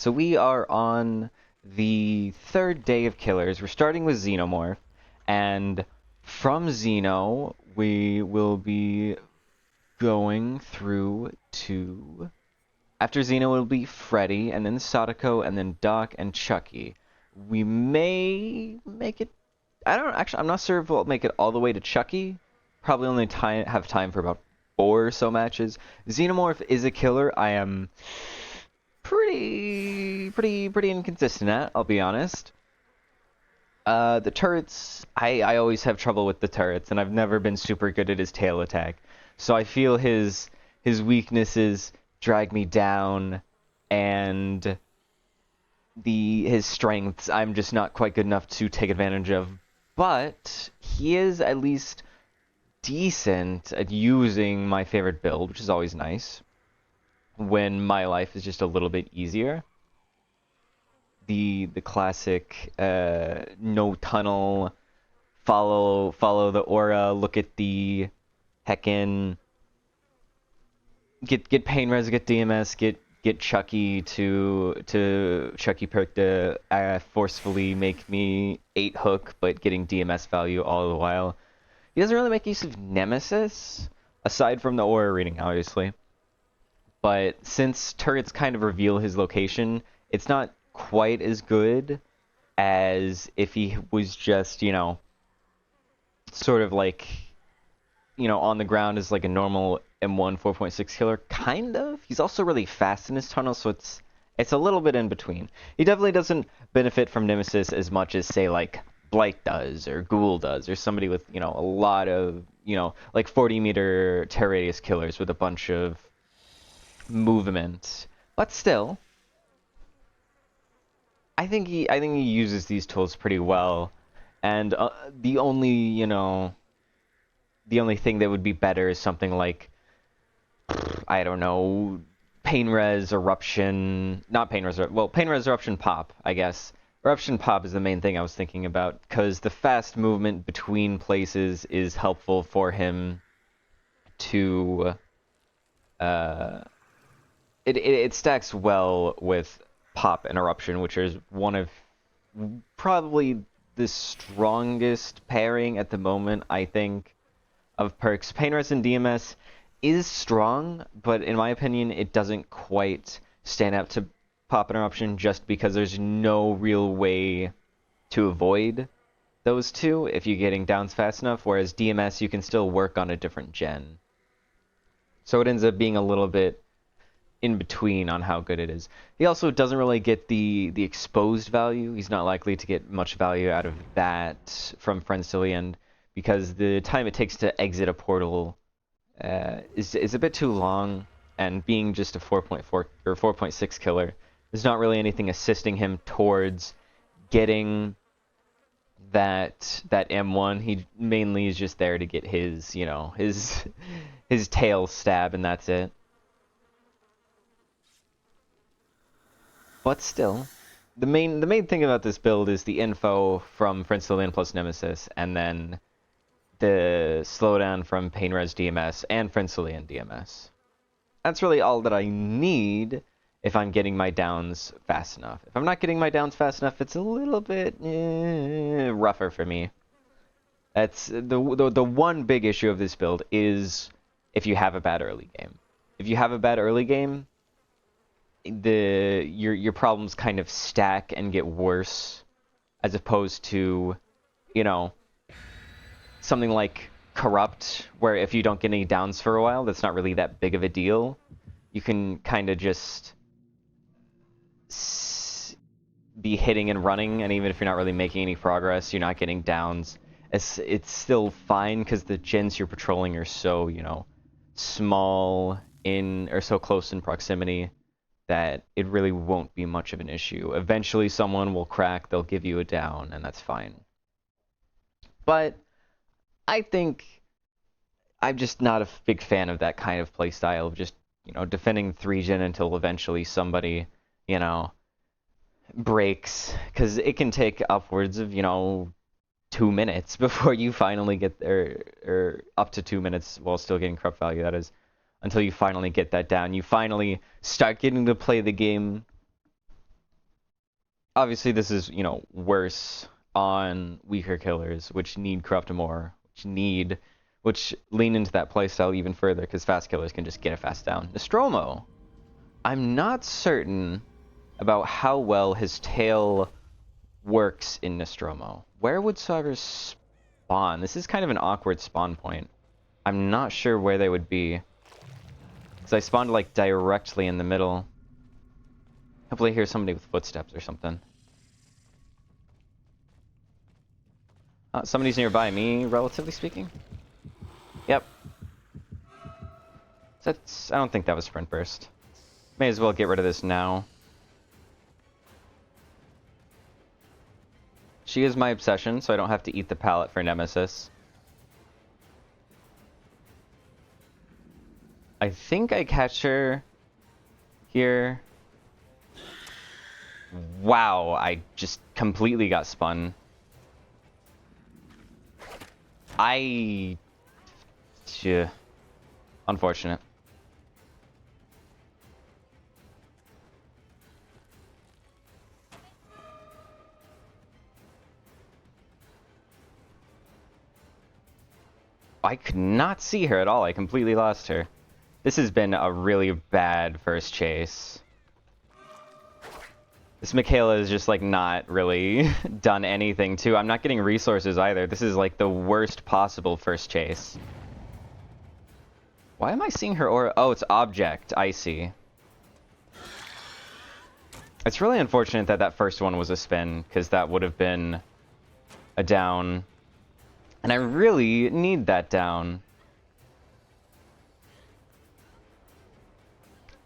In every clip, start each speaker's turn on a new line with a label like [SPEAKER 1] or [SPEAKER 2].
[SPEAKER 1] So we are on the third day of killers. We're starting with Xenomorph, and from Xeno, we will be going through to... After Xeno, it'll be Freddy, and then Sadako, and then Doc, and Chucky. We may make it... I'm not sure if we'll make it all the way to Chucky. Probably only have time for about 4 or so matches. Xenomorph is a killer. I am pretty inconsistent at, I'll be honest. The turrets, I always have trouble with the turrets, and I've never been super good at his tail attack. So I feel his weaknesses drag me down, and his strengths I'm just not quite good enough to take advantage of. But he is at least decent at using my favorite build, which is always nice when my life is just a little bit easier. The classic no tunnel, follow the aura, look at the heckin' get pain res, get DMS, get Chucky to Chucky perk to forcefully make me 8 hook, but getting DMS value all the while. He doesn't really make use of Nemesis, aside from the aura reading, obviously. But since turrets kind of reveal his location, it's not quite as good as if he was just, sort of like, on the ground as like a normal M1 4.6 killer, kind of. He's also really fast in his tunnel, so it's a little bit in between. He definitely doesn't benefit from Nemesis as much as, say, like Blight does, or Ghoul does, or somebody with, a lot of, like 40-meter terror radius killers with a bunch of movement. But still, I think he uses these tools pretty well, and the only thing that would be better is something like, I don't know, Pain Res, Eruption, not Pain Res, well, Pain Res, Eruption, Pop, I guess. Eruption Pop is the main thing I was thinking about, because the fast movement between places is helpful for him to, it stacks well with Pop and Eruption, which is one of probably the strongest pairing at the moment, I think, of perks. Pain Res and DMS is strong, but in my opinion, it doesn't quite stand up to Pop and Eruption just because there's no real way to avoid those two if you're getting downs fast enough, whereas DMS you can still work on a different gen. So it ends up being a little bit in between on how good it is. He also doesn't really get the exposed value. He's not likely to get much value out of that from Friends Till the End, because the time it takes to exit a portal is a bit too long, and being just a 4.4 or 4.6 killer, there's not really anything assisting him towards getting that M1. He mainly is just there to get his, his tail stab, and that's it. But still, the main thing about this build is the info from Friends Till the End plus Nemesis, and then the slowdown from Pain Res DMS and Friends Till the End DMS. That's really all that I need if I'm getting my downs fast enough. If I'm not getting my downs fast enough, it's a little bit rougher for me. That's the one big issue of this build is if you have a bad early game. If you have a bad early game, your problems kind of stack and get worse, as opposed to, something like Corrupt, where if you don't get any downs for a while, that's not really that big of a deal. You can kind of just be hitting and running, and even if you're not really making any progress, you're not getting downs. It's still fine, because the gens you're patrolling are so, small or so close in proximity that it really won't be much of an issue. Eventually someone will crack, they'll give you a down, and that's fine. But I think I'm just not a big fan of that kind of playstyle of just, defending 3-gen until eventually somebody, breaks, because it can take upwards of, 2 minutes before you finally get there, or up to 2 minutes while still getting corrupt value, that is, until you finally get that down. You finally start getting to play the game obviously this is, you know, worse on weaker killers, which need corrupt more, which lean into that playstyle even further, because fast killers can just get it fast down. Nostromo, I'm not certain about how well his tail works in Nostromo. Where would survivors spawn? This is kind of an awkward spawn point. I'm not sure where they would be, because I spawned like directly in the middle. Hopefully I hear somebody with footsteps or something. Somebody's nearby me, relatively speaking. Yep. I don't think that was sprint burst. May as well get rid of this now. She is my obsession, so I don't have to eat the pallet for Nemesis. I think I catch her here. Wow, I just completely got spun. Unfortunate. I could not see her at all. I completely lost her. This has been a really bad first chase. This Michaela is just like not really done anything too. I'm not getting resources either. This is like the worst possible first chase. Why am I seeing her aura? Oh, it's object. I see. It's really unfortunate that that first one was a spin, because that would have been a down. And I really need that down.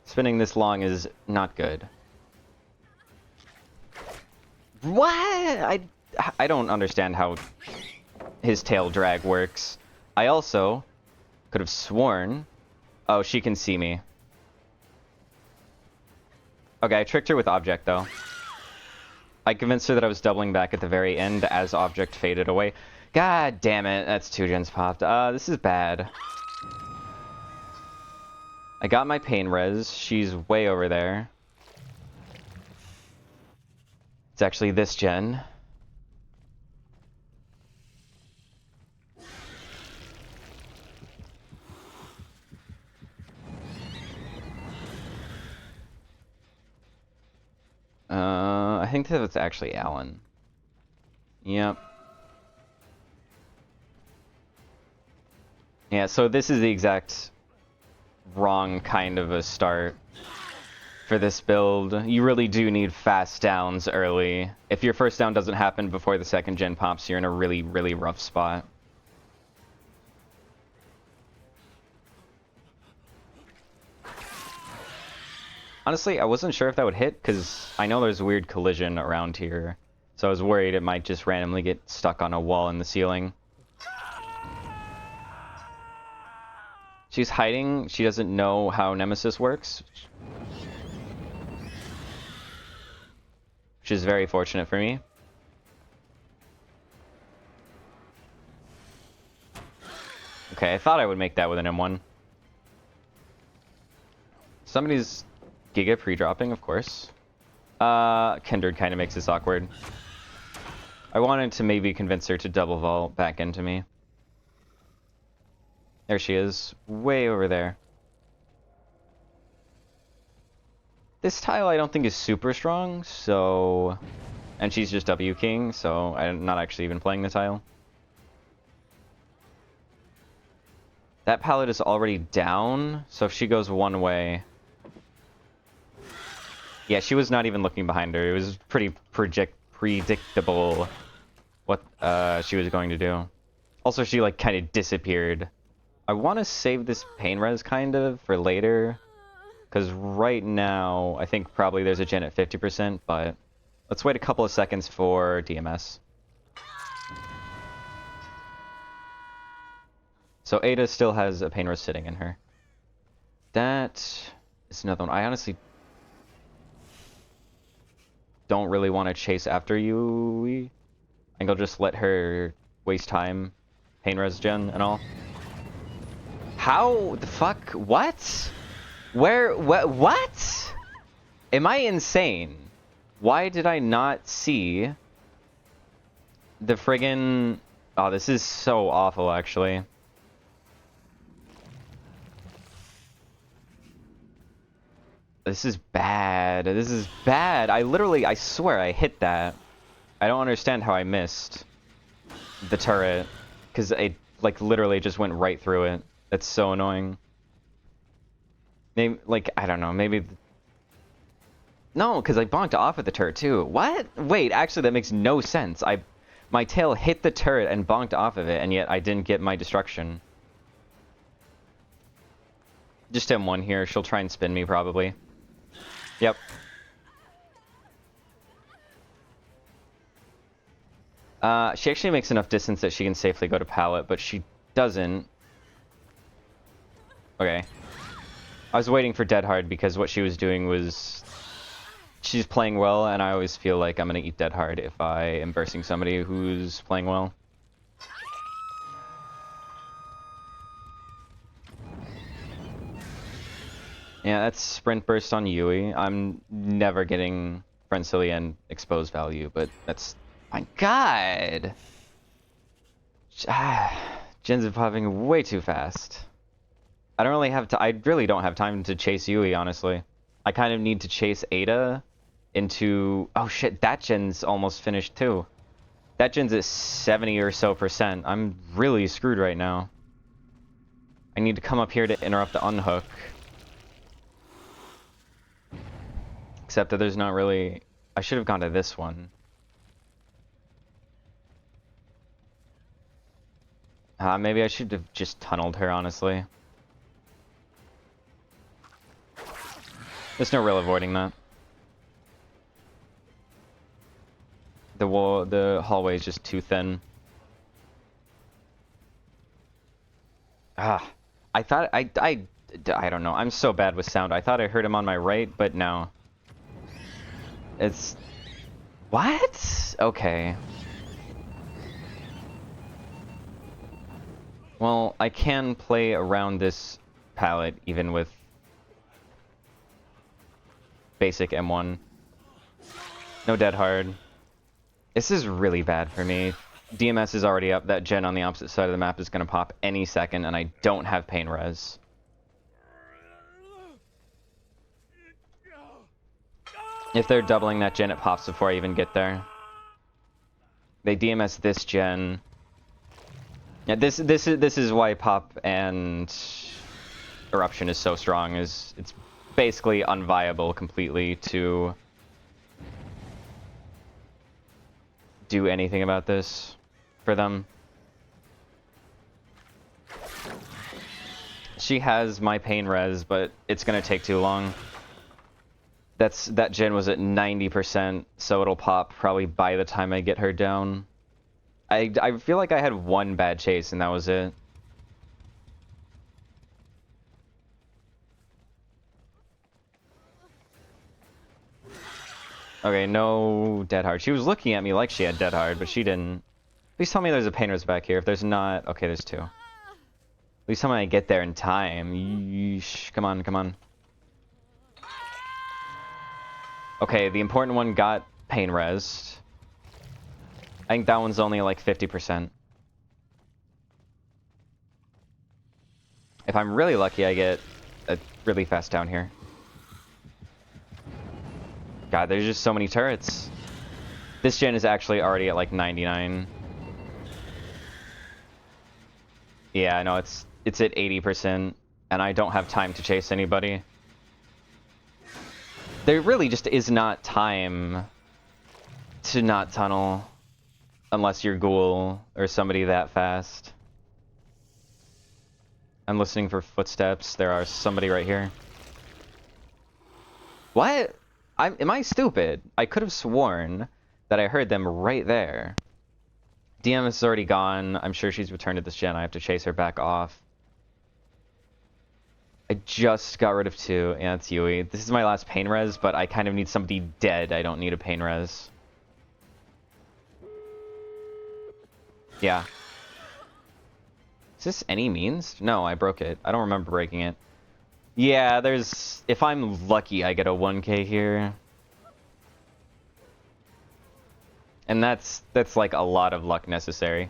[SPEAKER 1] Spinning this long is not good. What? I don't understand how his tail drag works. I also could have sworn... Oh, she can see me. Okay, I tricked her with object, though. I convinced her that I was doubling back at the very end as object faded away. God damn it, that's 2 gens popped. This is bad. I got my pain res. She's way over there. It's actually this gen. I think that it's actually Alan. Yep. Yeah, so this is the exact wrong kind of a start for this build. You really do need fast downs early. If your first down doesn't happen before the second gen pops, you're in a really, really rough spot. Honestly, I wasn't sure if that would hit, because I know there's a weird collision around here. So I was worried it might just randomly get stuck on a wall in the ceiling. She's hiding. She doesn't know how Nemesis works. Which is very fortunate for me. Okay, I thought I would make that with an M1. Somebody's Giga pre-dropping, of course. Kindred kind of makes this awkward. I wanted to maybe convince her to double vault back into me. There she is, way over there. This tile I don't think is super strong, so... And she's just W King, so I'm not actually even playing the tile. That pallet is already down, so if she goes one way... Yeah, she was not even looking behind her. It was pretty predictable what she was going to do. Also, she like kind of disappeared. I want to save this pain res kind of for later, because right now I think probably there's a gen at 50%, but let's wait a couple of seconds for DMS. So Ada still has a pain res sitting in her. That is another one. I honestly don't really want to chase after you. I think I'll just let her waste time, pain res gen and all. How the fuck? What? Where? What? Am I insane? Why did I not see the friggin... Oh, this is so awful, actually. This is bad. This is bad. I swear I hit that. I don't understand how I missed the turret. Because it, like, literally just went right through it. That's so annoying. Maybe, like, I don't know, maybe... No, because I bonked off at the turret, too. What? Wait, actually, that makes no sense. My tail hit the turret and bonked off of it, and yet I didn't get my destruction. Just M1 here. She'll try and spin me, probably. Yep. She actually makes enough distance that she can safely go to pallet, but she doesn't. Okay. I was waiting for Dead Hard because what she was doing was... She's playing well, and I always feel like I'm gonna eat Dead Hard if I am bursting somebody who's playing well. Yeah, that's Sprint Burst on Yui. I'm never getting Friendsilly and Exposed value, but that's... My god! Gens are popping way too fast. I really don't have time to chase Yui, honestly. I kind of need to chase Ada into... Oh shit, that gen's almost finished too. That gen's at 70 or so %. I'm really screwed right now. I need to come up here to interrupt the unhook. Except that there's not really... I should have gone to this one. Maybe I should have just tunneled her, honestly. There's no real avoiding that. The hallway is just too thin. I thought I don't know. I'm so bad with sound. I thought I heard him on my right, but no. It's... What? Okay. Well, I can play around this palette even with basic M1. No Dead Hard. This is really bad for me. DMS is already up. That gen on the opposite side of the map is going to pop any second, and I don't have pain res. If they're doubling that gen, it pops before I even get there. They DMS this gen. Yeah, this is why Pop and Eruption is so strong. It's basically unviable completely to do anything about this for them. She has my pain res, but it's gonna take too long. That gen was at 90%, so it'll pop probably by the time I get her down. I feel like I had one bad chase and that was it. Okay, no Dead Hard. She was looking at me like she had Dead Hard, but she didn't. Please tell me there's a pain res back here. If there's not, okay, there's two. At least tell me I get there in time. Yeesh. Come on, come on. Okay, the important one got pain res. I think that one's only like 50%. If I'm really lucky, I get a really fast down here. God, there's just so many turrets. This gen is actually already at like 99. Yeah, I know, it's at 80%, and I don't have time to chase anybody. There really just is not time to not tunnel. Unless you're Ghoul or somebody that fast. I'm listening for footsteps. There are somebody right here. What? Am I stupid? I could have sworn that I heard them right there. DM is already gone. I'm sure she's returned to this gen. I have to chase her back off. I just got rid of two. Yeah, it's Yui. This is my last pain res, but I kind of need somebody dead. I don't need a pain res. Yeah. Is this any means? No, I broke it. I don't remember breaking it. Yeah, there's... If I'm lucky, I get a 1k here. And that's like a lot of luck necessary.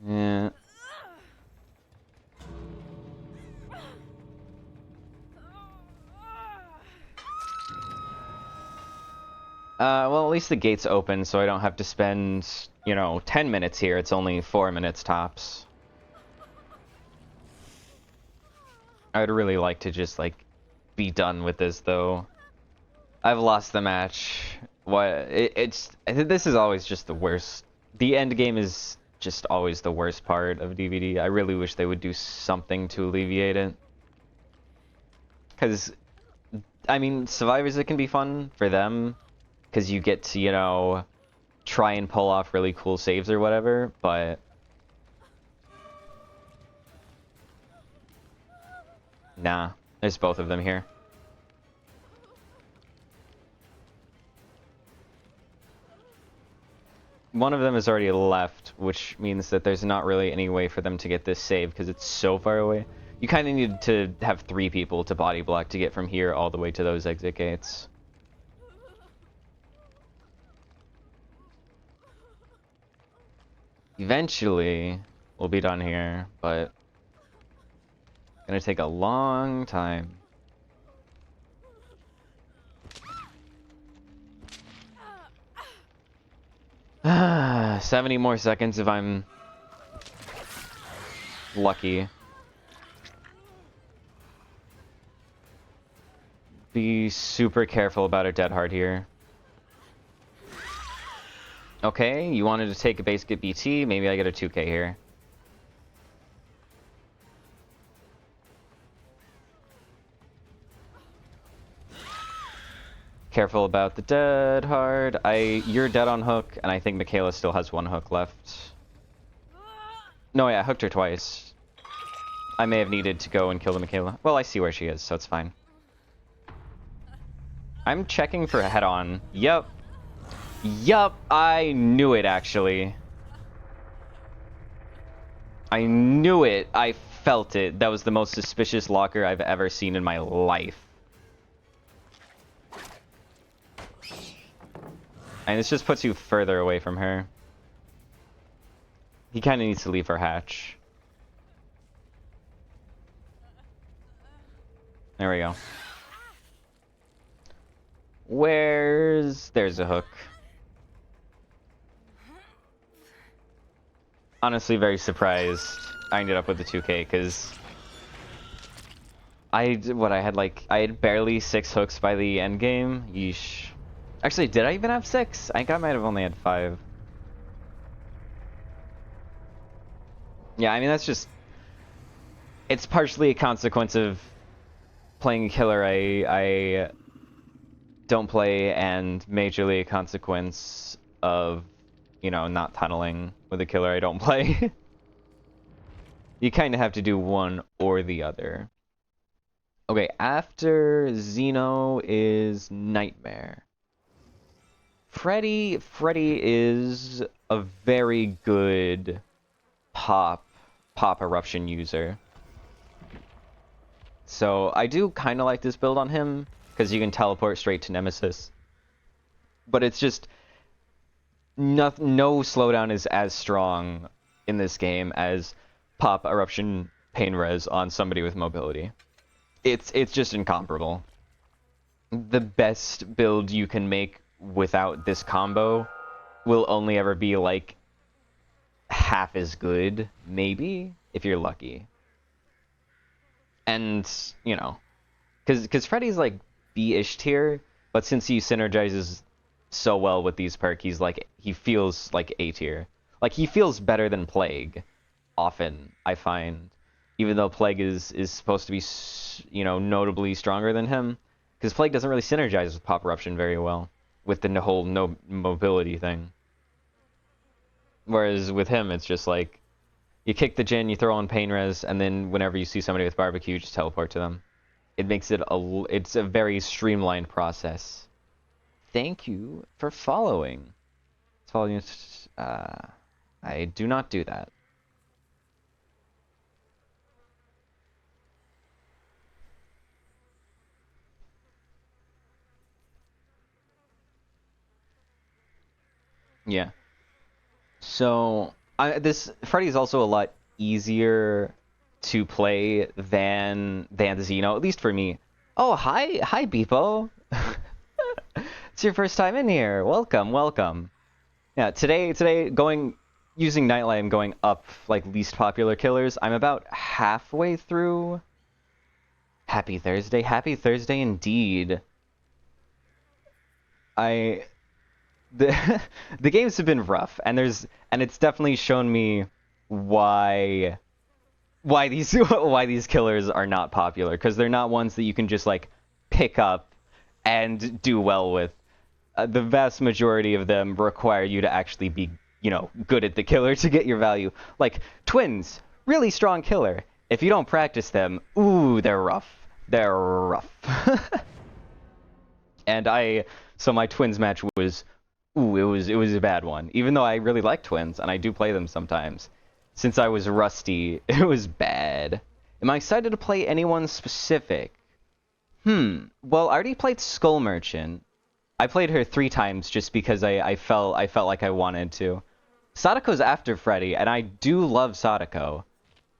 [SPEAKER 1] Yeah. Well, at least the gate's open, so I don't have to spend, 10 minutes here. It's only 4 minutes tops. I'd really like to just, like, be done with this, though. I've lost the match. This is always just the worst. The end game is just always the worst part of DVD. I really wish they would do something to alleviate it. Because, I mean, Survivors, it can be fun for them. Because you get to, try and pull off really cool saves or whatever, but... Nah, there's both of them here. One of them has already left, which means that there's not really any way for them to get this save because it's so far away. You kind of need to have 3 people to body block to get from here all the way to those exit gates. Eventually, we'll be done here, but it's gonna take a long time. 70 more seconds if I'm lucky. Be super careful about a dead heart here. Okay, you wanted to take a base get BT, maybe I get a 2k here. Careful about the dead heart. You're dead on hook, and I think Michaela still has 1 hook left. No, yeah, I hooked her twice. I may have needed to go and kill the Michaela. Well, I see where she is, so it's fine. I'm checking for a head-on. Yup. Yup, I knew it, actually. I knew it. I felt it. That was the most suspicious locker I've ever seen in my life. And this just puts you further away from her. He kind of needs to leave her hatch. There we go. There's a hook. Honestly, very surprised I ended up with the 2k, because I had barely 6 hooks by the end game. Yeesh. Actually, did I even have 6? I think I might have only had 5. Yeah, I mean, that's just... It's partially a consequence of playing a killer I don't play, and majorly a consequence of, not tunneling with a killer I don't play. You kind of have to do one or the other. Okay, after Xeno is Nightmare. Freddy is a very good pop eruption user. So I do kind of like this build on him, because you can teleport straight to Nemesis. But it's just... No slowdown is as strong in this game as pop eruption pain res on somebody with mobility. It's just incomparable. The best build you can make without this combo will only ever be like half as good, maybe, if you're lucky. And, because Freddy's like B-ish tier, but since he synergizes so well with these perks, he feels like A tier. Like, he feels better than Plague, often, I find. Even though Plague is supposed to be, notably stronger than him. Because Plague doesn't really synergize with Pop Eruption very well, with the whole no mobility thing. Whereas with him, it's just like, you kick the Jin, you throw on Pain Res, and then whenever you see somebody with barbecue, you just teleport to them. It makes it it's a very streamlined process. Thank you for following. I do not do that. Yeah. So this Freddy is also a lot easier to play than the Xeno, at least for me. Oh, hi, Beepo. It's your first time in here. Welcome, welcome. Yeah, today using Nightlight, I'm going up like least popular killers. I'm about halfway through. Happy Thursday indeed. The the games have been rough, and it's definitely shown me why these why these killers are not popular, because they're not ones that you can just like pick up and do well with. The vast majority of them require you to actually be, good at the killer to get your value. Like twins, really strong killer. If you don't practice them, ooh, they're rough. They're rough. And so my twins match was, ooh, it was a bad one. Even though I really like twins and I do play them sometimes, since I was rusty, it was bad. Am I excited to play anyone specific? Well, I already played Skull Merchant. I played her 3 times just because I felt like I wanted to. Sadako's after Freddy, and I do love Sadako.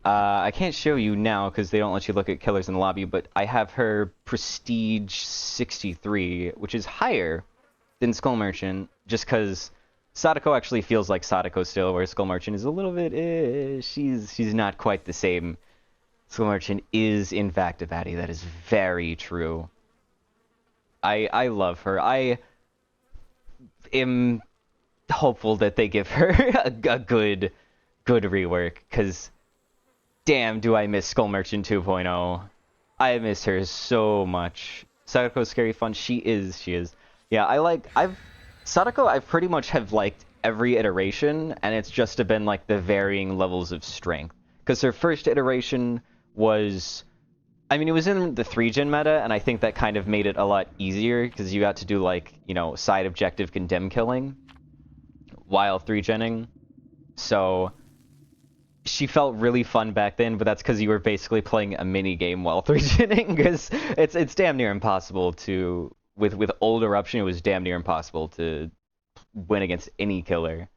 [SPEAKER 1] I can't show you now because they don't let you look at killers in the lobby, but I have her Prestige 63, which is higher than Skull Merchant, just because Sadako actually feels like Sadako still, where Skull Merchant is a little bit, she's not quite the same. Skull Merchant is, in fact, a baddie. That is very true. I love her. I am hopeful that they give her a good rework, because damn, do I miss Skull Merchant 2.0. I miss her so much. Sadako's scary fun. She is. Yeah, Sadako, I pretty much have liked every iteration, and it's just been like the varying levels of strength. Because her first iteration was, it was in the 3-gen meta, and I think that kind of made it a lot easier, because you got to do like, side objective condemn killing while 3-genning. So she felt really fun back then, but that's because you were basically playing a mini game while 3-genning, because it's damn near impossible to, with old Eruption, it was damn near impossible to win against any killer,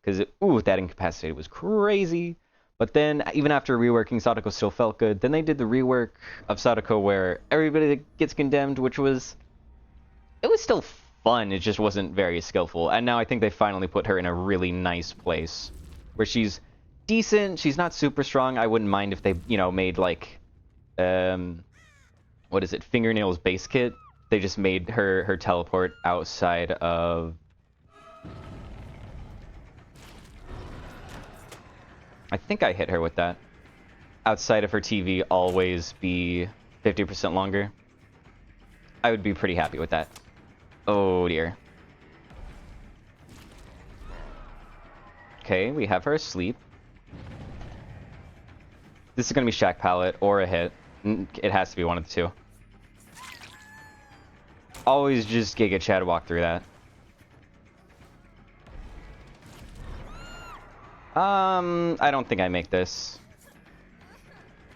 [SPEAKER 1] because that incapacitated was crazy. But then even after reworking, Sadako still felt good. Then they did the rework of Sadako where everybody gets condemned, which was still fun, it just wasn't very skillful. And now I think they finally put her in a really nice place where she's decent. She's not super strong. I wouldn't mind if they, made like what is it, Fingernails base kit. They just made her teleport outside of, I think I hit her with that. Outside of her TV always be 50% longer. I would be pretty happy with that. Oh dear. Okay, we have her asleep. This is gonna be Shack Pallet or a hit. It has to be one of the two. Always just Giga Chad walk through that. I don't think I make this.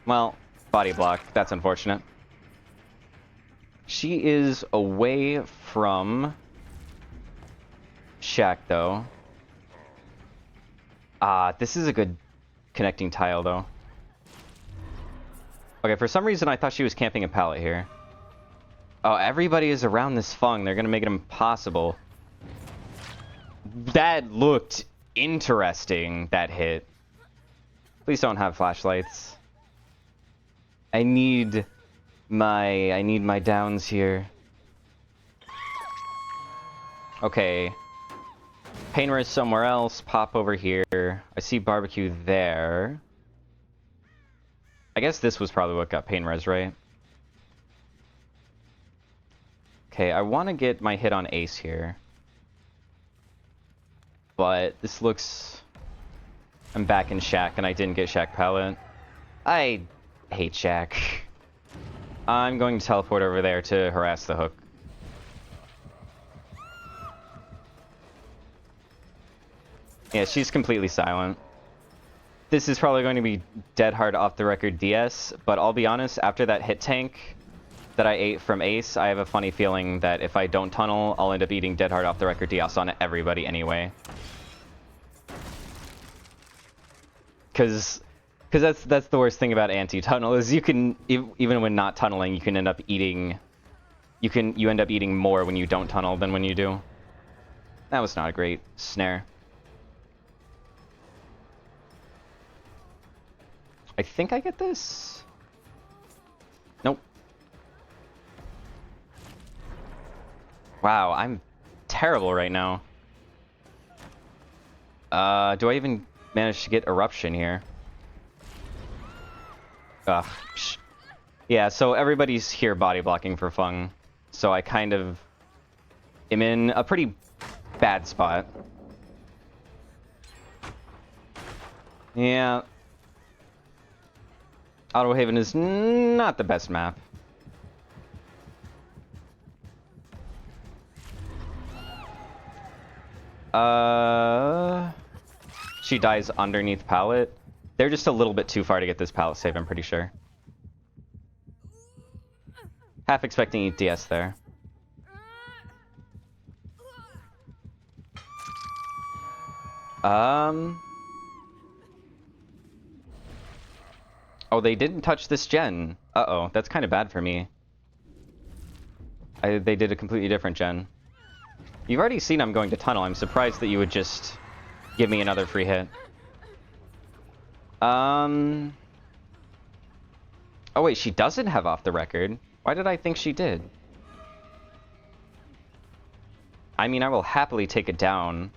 [SPEAKER 1] Well, body block. That's unfortunate. She is away from Shack, though. This is a good connecting tile, though. Okay, for some reason I thought she was camping a pallet here. Oh, everybody is around this Fung. They're gonna make it impossible. That looked interesting, that hit. Please don't have flashlights. I need my downs here. Okay. Pain res somewhere else. Pop over here. I see barbecue there. I guess this was probably what got pain res, right? Okay, I want to get my hit on Ace here. But this looks... I'm back in Shack and I didn't get Shack Pallet. I hate Shack. I'm going to teleport over there to harass the hook. Yeah, she's completely silent. This is probably going to be dead hard off the record DS, but I'll be honest, after that hit tank, that I ate from Ace, I have a funny feeling that if I don't tunnel, I'll end up eating Dead Hard off the record Dios on everybody anyway. Because that's the worst thing about anti-tunnel is you can, even when not tunneling, you can end up eating, you end up eating more when you don't tunnel than when you do. That was not a great snare. I think I get this? Nope. Wow, I'm terrible right now. Do I even manage to get Eruption here? Ugh. Yeah, so everybody's here body blocking for Fung. So I kind of am in a pretty bad spot. Yeah. Autohaven is not the best map. She dies underneath pallet. They're just a little bit too far to get this pallet save, I'm pretty sure. Half expecting ETS there. Oh, they didn't touch this gen. Uh-oh, that's kind of bad for me. They did a completely different gen. You've already seen I'm going to tunnel. I'm surprised that you would just give me another free hit. Oh wait, she doesn't have off the record. Why did I think she did? I mean, I will happily take it down.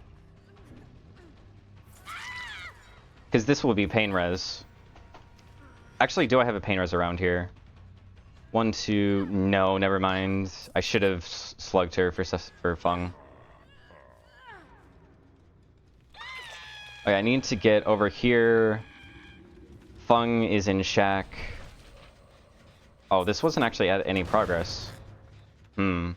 [SPEAKER 1] Because this will be pain res. Actually, do I have a pain res around here? 1, 2... No, never mind. I should have slugged her for Fung. Okay, I need to get over here. Fung is in shack. Oh, this wasn't actually at any progress. They'll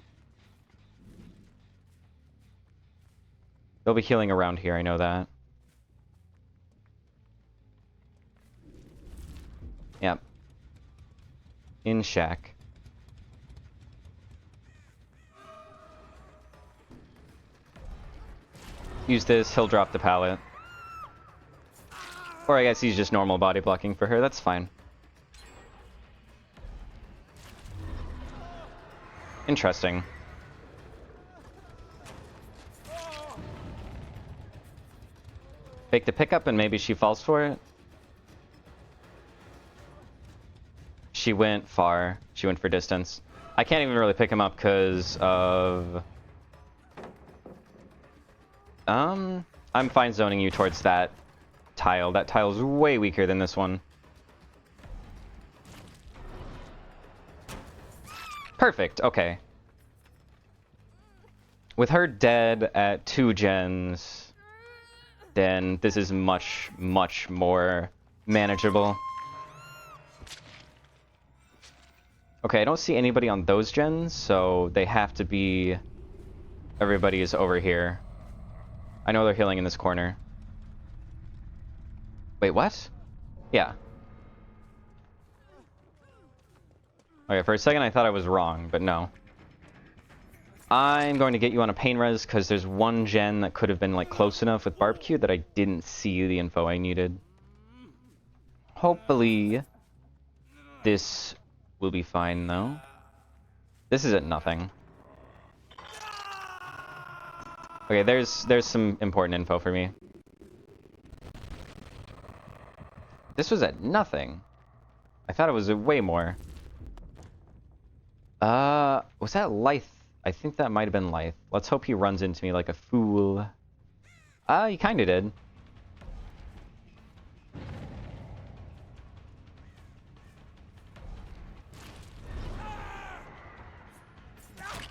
[SPEAKER 1] be healing around here, I know that. Yep. In shack. Use this, he'll drop the pallet. Or I guess he's just normal body blocking for her, that's fine. Interesting. Fake the pickup and maybe she falls for it? She went far. She went for distance. I can't even really pick him up because of... I'm fine zoning you towards that tile. That tile's way weaker than this one. Perfect, okay. With her dead at 2 gens, then this is much, much more manageable. Okay, I don't see anybody on those gens, so they have to be... Everybody is over here. I know they're healing in this corner. Wait, what? Yeah. Okay, for a second I thought I was wrong, but no. I'm going to get you on a pain res because there's one gen that could have been like close enough with barbecue that I didn't see the info I needed. Hopefully this will be fine though. This is at nothing. Okay, there's some important info for me. This was at nothing. I thought it was way more. Was that Lyth? I think that might have been Lyth. Let's hope he runs into me like a fool. He kinda did.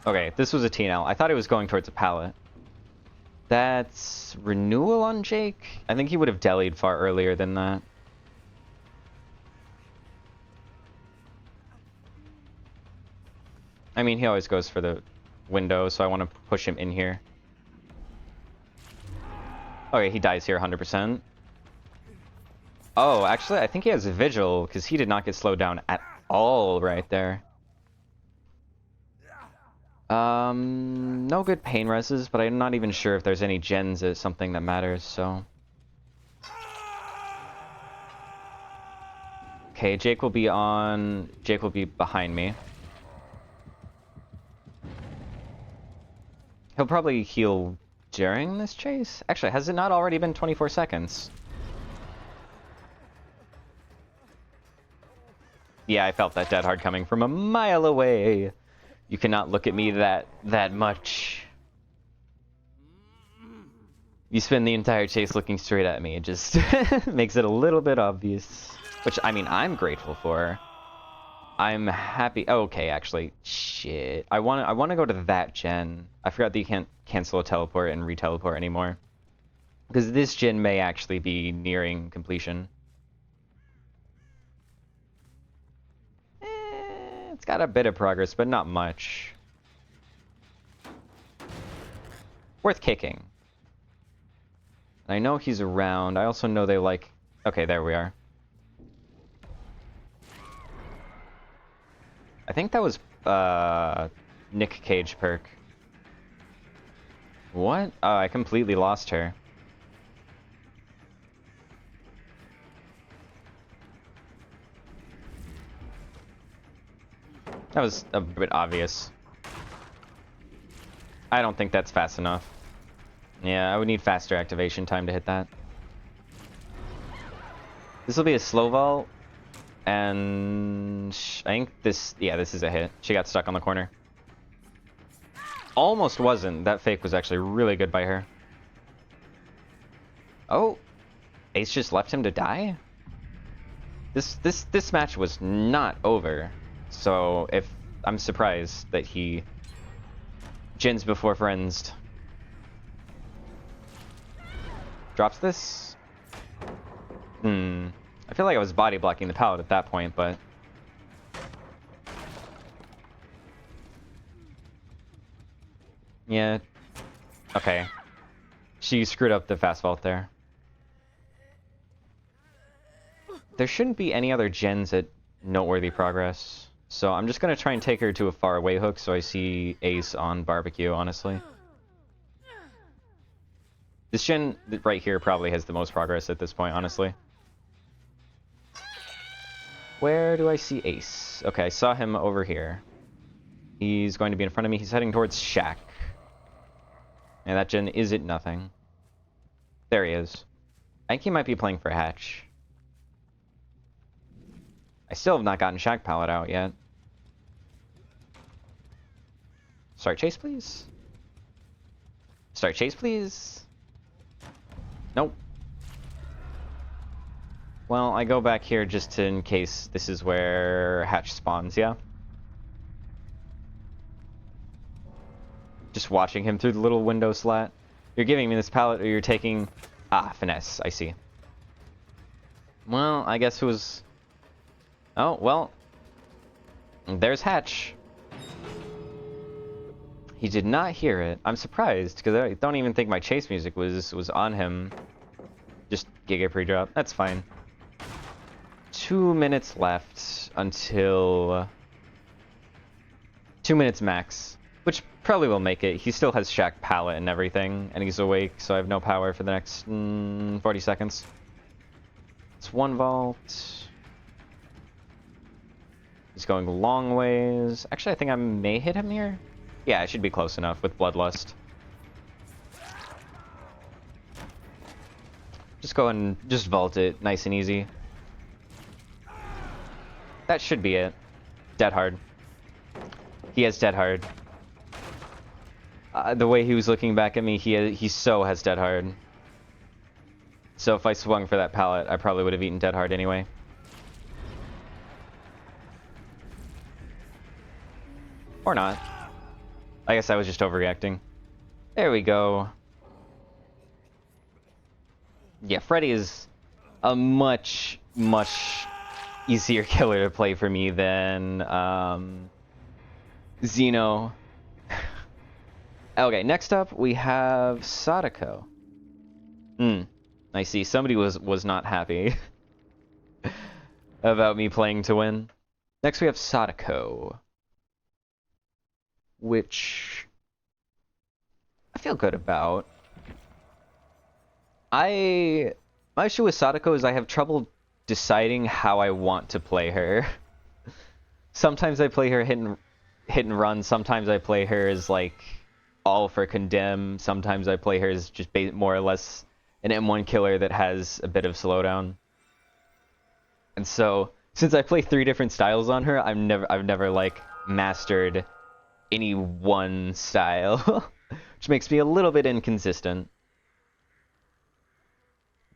[SPEAKER 1] Okay, this was a TNL. I thought it was going towards a pallet. That's renewal on Jake? I think he would have delayed far earlier than that. I mean, he always goes for the window, so I want to push him in here. Okay, he dies here 100%. Oh, actually, I think he has a vigil, because he did not get slowed down at all right there. No good pain reses, but I'm not even sure if there's any gens as something that matters, so... Okay, Jake will be behind me. He'll probably heal during this chase? Actually, has it not already been 24 seconds? Yeah, I felt that dead hard coming from a mile away. You cannot look at me that much. You spend the entire chase looking straight at me. It just makes it a little bit obvious. Which, I mean, I'm grateful for. I'm happy. Oh, okay, actually, shit. I want to go to that gen. I forgot that you can't cancel a teleport and re-teleport anymore. Because this gen may actually be nearing completion. It's got a bit of progress, but not much. Worth kicking. I know he's around. I also know they like... Okay, there we are. I think that was Nick Cage perk. What? Oh, I completely lost her. That was a bit obvious. I don't think that's fast enough. Yeah, I would need faster activation time to hit that. This will be a slow vault. And I think this, yeah, this is a hit. She got stuck on the corner. Almost wasn't. That fake was actually really good by her. Oh, Ace just left him to die? This match was not over. So if I'm surprised that he gens before friends. Drops this? I feel like I was body blocking the pallet at that point, but... Yeah. Okay. She screwed up the fast vault there. There shouldn't be any other gens at noteworthy progress. So I'm just going to try and take her to a far away hook so I see Ace on barbecue, honestly. This gen right here probably has the most progress at this point, honestly. Where do I see Ace? Okay, I saw him over here. He's going to be in front of me. He's heading towards Shack. And that gen is it nothing. There he is. I think he might be playing for Hatch. I still have not gotten Shack pallet out yet. Start chase, please. Start chase, please. Nope. Well, I go back here just in case this is where Hatch spawns, yeah? Just watching him through the little window slat. You're giving me this pallet, or you're taking... Ah, finesse, I see. Well, I guess it was... Oh, well. There's Hatch. He did not hear it. I'm surprised, because I don't even think my chase music was on him. Just Giga pre-drop. That's fine. 2 minutes left until... 2 minutes max. Which probably will make it. He still has Shack pallet and everything, and he's awake, so I have no power for the next 40 seconds. It's one vault. He's going long ways. Actually, I think I may hit him here. Yeah, I should be close enough with Bloodlust. Just go and just vault it, nice and easy. That should be it. Dead hard. He has dead hard. The way he was looking back at me, he so has dead hard. So if I swung for that pallet, I probably would have eaten dead hard anyway. Or not. I guess I was just overreacting. There we go. Yeah, Freddy is a much, much easier killer to play for me than Xeno. Okay, next up we have Sadako. I see. Somebody was not happy about me playing to win. Next we have Sadako. which I feel good about. My issue with Sadako is I have trouble deciding how I want to play her. Sometimes I play her hit and run, sometimes I play her as like all for condemn, sometimes I play her as just more or less an M1 killer that has a bit of slowdown. And so, since I play 3 different styles on her, I've never like mastered any one style, which makes me a little bit inconsistent.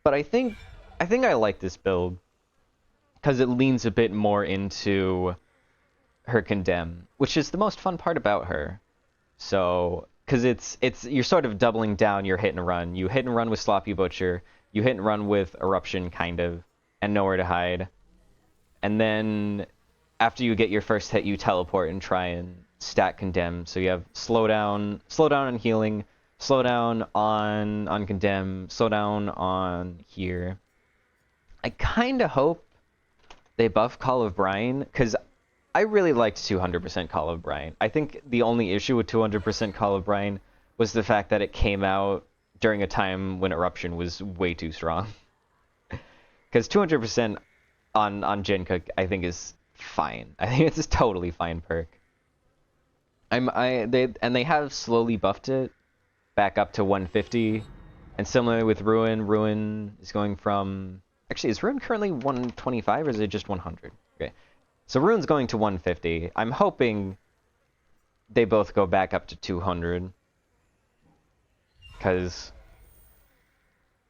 [SPEAKER 1] But I think I like this build because it leans a bit more into her condemn, which is the most fun part about her. So, because it's you're sort of doubling down your hit and run. You hit and run with Sloppy Butcher, you hit and run with Eruption, kind of, and Nowhere to Hide. And then after you get your first hit, you teleport and try and stack condemn. So you have slowdown on healing, slowdown on condemn, slowdown on here. I kind of hope they buff Call of Brine, because I really liked 200% Call of Brine. I think the only issue with 200% Call of Brine was the fact that it came out during a time when Eruption was way too strong. Because 200% on Gencook, I think, is fine. I think it's a totally fine perk. They have slowly buffed it back up to 150, and similarly with Ruin is going from... Actually, is Ruin currently 125, or is it just 100? Okay. So Ruin's going to 150. I'm hoping they both go back up to 200. Because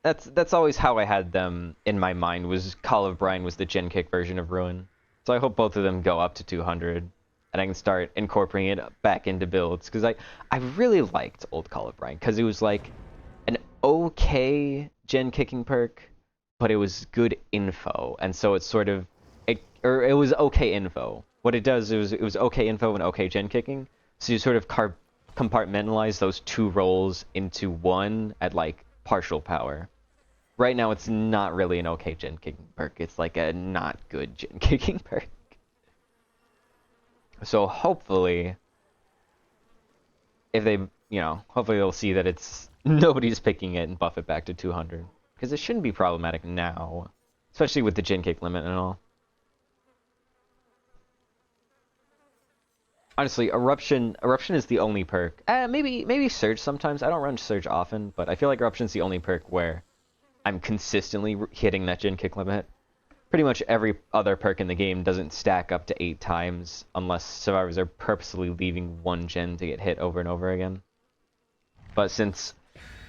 [SPEAKER 1] that's always how I had them in my mind, was Call of Brine was the gen kick version of Ruin. So I hope both of them go up to 200. And I can start incorporating it back into builds. Because I really liked old Call of Brine. Because it was like an okay gen kicking perk, but it was good info. And so it's sort of... It was okay info. What it does is it was okay info and okay gen kicking. So you sort of compartmentalize those 2 roles into one at like partial power. Right now it's not really an okay gen kicking perk. It's like a not good gen kicking perk. So hopefully, if they, hopefully they'll see that it's nobody's picking it and buff it back to 200. Because it shouldn't be problematic now. Especially with the gen kick limit and all. Honestly, Eruption is the only perk. Maybe Surge sometimes. I don't run Surge often, but I feel like Eruption's the only perk where I'm consistently hitting that gen kick limit. Pretty much every other perk in the game doesn't stack up to 8 times unless survivors are purposely leaving one gen to get hit over and over again. But since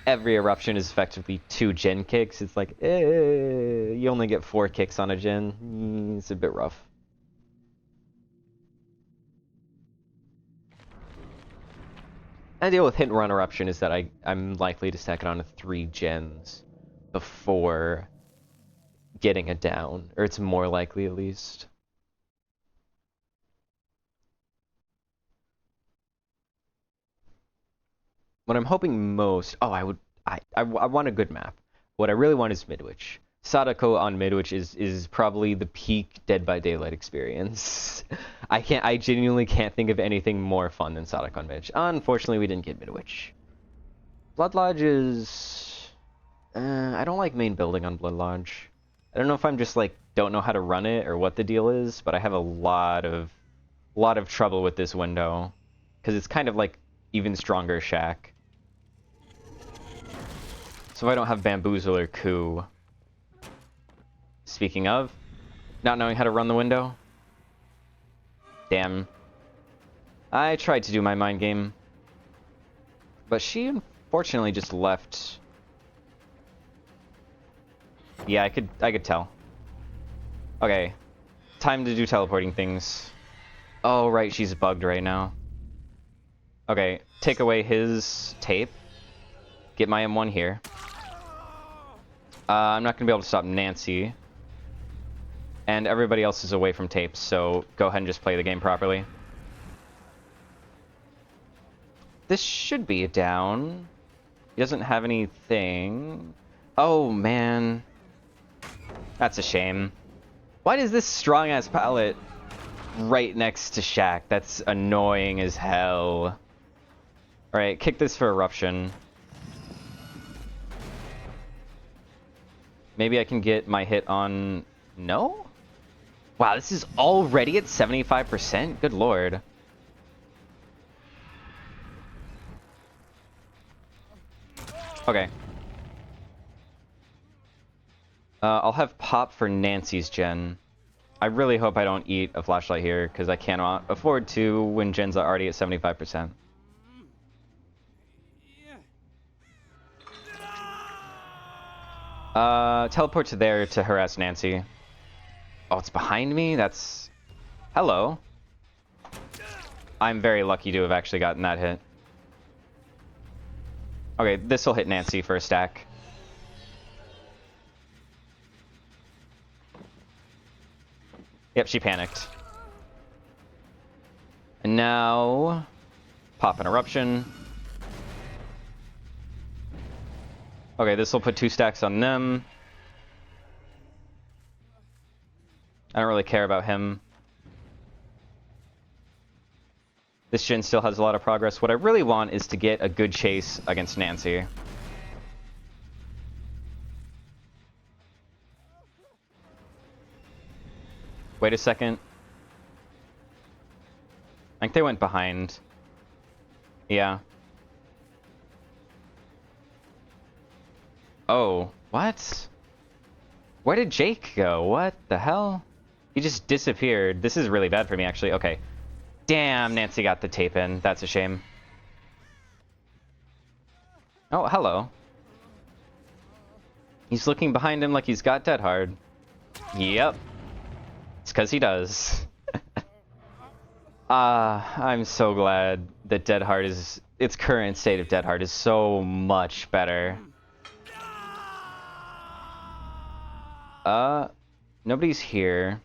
[SPEAKER 1] every Eruption is effectively 2 gen kicks, it's like, you only get 4 kicks on a gen. It's a bit rough. The deal with hit and run Eruption is that I'm likely to stack it on 3 gens before getting it down, or it's more likely at least. What I'm hoping most... Oh, I want a good map. What I really want is Midwich. Sadako on Midwich is probably the peak Dead by Daylight experience. I genuinely can't think of anything more fun than Sadako on Midwich. Unfortunately, we didn't get Midwich. Blood Lodge is... I don't like main building on Blood Lodge. I don't know if I'm just like don't know how to run it or what the deal is, but I have a lot of trouble with this window because it's kind of like even stronger Shack. So if I don't have Bamboozle or Coup. Speaking of, not knowing how to run the window. Damn. I tried to do my mind game, but she unfortunately just left. Yeah, I could tell. Okay, time to do teleporting things. Oh right, she's bugged right now. Okay, take away his tape. Get my M1 here. I'm not gonna be able to stop Nancy. And everybody else is away from tapes, so go ahead and just play the game properly. This should be a down. He doesn't have anything. Oh man. That's a shame. Why does this strong-ass pallet right next to Shaq. That's annoying as hell. Alright, kick this for Eruption. Maybe I can get my hit on... No? Wow, this is already at 75%? Good lord. Okay. I'll have Pop for Nancy's gen. I really hope I don't eat a flashlight here, because I cannot afford to when gens are already at 75%. Teleport to there to harass Nancy. Oh, it's behind me? That's... Hello. I'm very lucky to have actually gotten that hit. Okay, this will hit Nancy for a stack. Yep, she panicked. And now... Pop an Eruption. Okay, this will put 2 stacks on them. I don't really care about him. This gen still has a lot of progress. What I really want is to get a good chase against Nancy. Wait a second. I think they went behind. Yeah. Oh, what? Where did Jake go? What the hell? He just disappeared. This is really bad for me, actually. Okay. Damn, Nancy got the tape in. That's a shame. Oh, hello. He's looking behind him like he's got Dead Hard. Yep. It's because he does. I'm so glad that Dead Hard is... Its current state of Dead Hard is so much better. Nobody's here.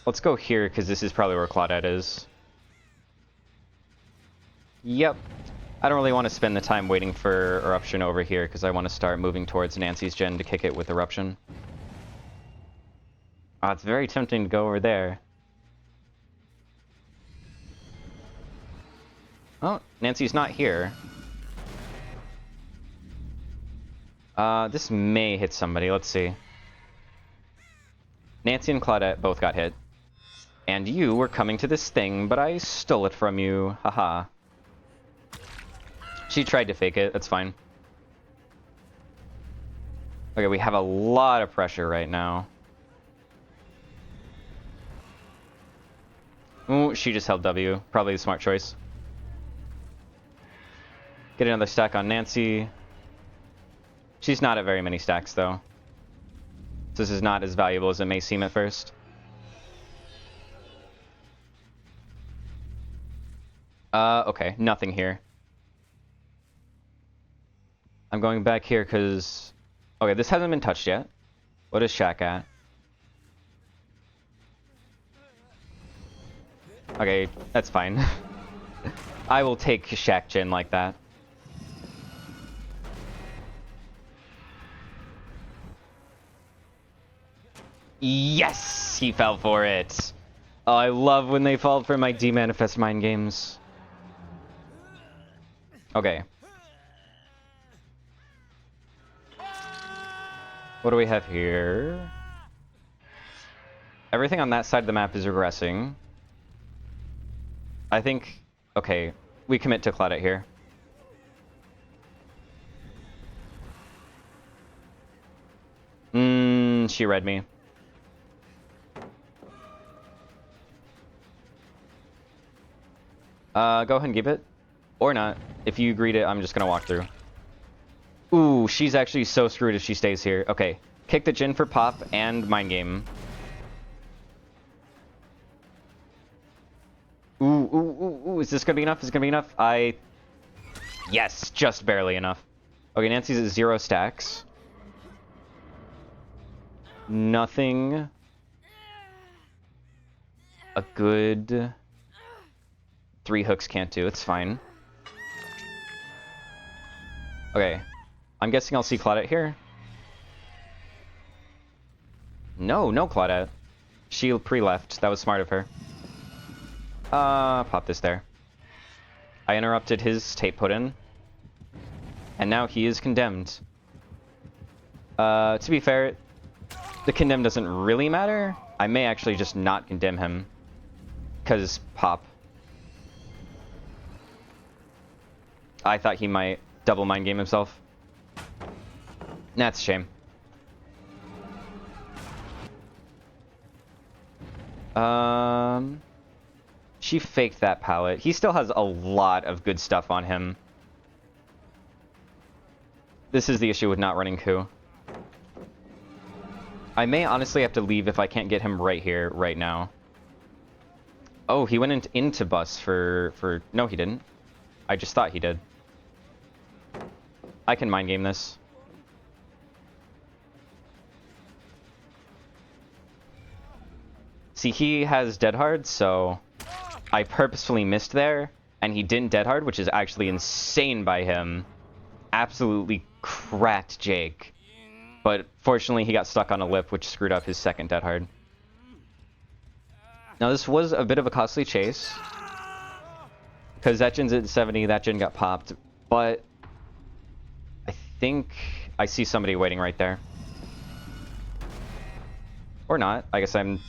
[SPEAKER 1] Let's go here, because this is probably where Claudette is. Yep. I don't really want to spend the time waiting for Eruption over here, because I want to start moving towards Nancy's gen to kick it with Eruption. It's very tempting to go over there. Oh, Nancy's not here. This may hit somebody. Let's see. Nancy and Claudette both got hit. And you were coming to this thing, but I stole it from you. Haha. She tried to fake it. That's fine. Okay, we have a lot of pressure right now. Ooh, she just held W. Probably the smart choice. Get another stack on Nancy. She's not at very many stacks, though. So this is not as valuable as it may seem at first. Okay, nothing here. I'm going back here because... Okay, this hasn't been touched yet. What is Shaq at? Okay, that's fine. I will take Shaq Jin like that. Yes! He fell for it! Oh, I love when they fall for my demanifest mind games. Okay. What do we have here? Everything on that side of the map is regressing. I think... Okay, we commit to Claudette here. She read me. Go ahead and keep it. Or not. If you greet it, I'm just gonna walk through. Ooh, she's actually so screwed if she stays here. Okay, kick the Jin for Pop and Mind Game. Ooh, is this gonna be enough? Is it gonna be enough? Yes, just barely enough. Okay, Nancy's at 0 stacks. Nothing. A good... 3 hooks can't do, it's fine. Okay. I'm guessing I'll see Claudette here. No Claudette. She pre-left. That was smart of her. Pop this there. I interrupted his tape put in. And now he is condemned. To be fair, the condemn doesn't really matter. I may actually just not condemn him. Because pop. I thought he might double mind game himself. That's a shame. She faked that pallet. He still has a lot of good stuff on him. This is the issue with not running coup. I may honestly have to leave if I can't get him right here, right now. Oh, he went into bus for... No, he didn't. I just thought he did. I can mind game this. See, he has dead hard, so I purposefully missed there, and he didn't dead hard, which is actually insane by him. Absolutely cracked Jake. But fortunately, he got stuck on a lip, which screwed up his second dead hard. Now, this was a bit of a costly chase, because that gen's at 70, that gen got popped, but I think I see somebody waiting right there. Or not. I guess I'm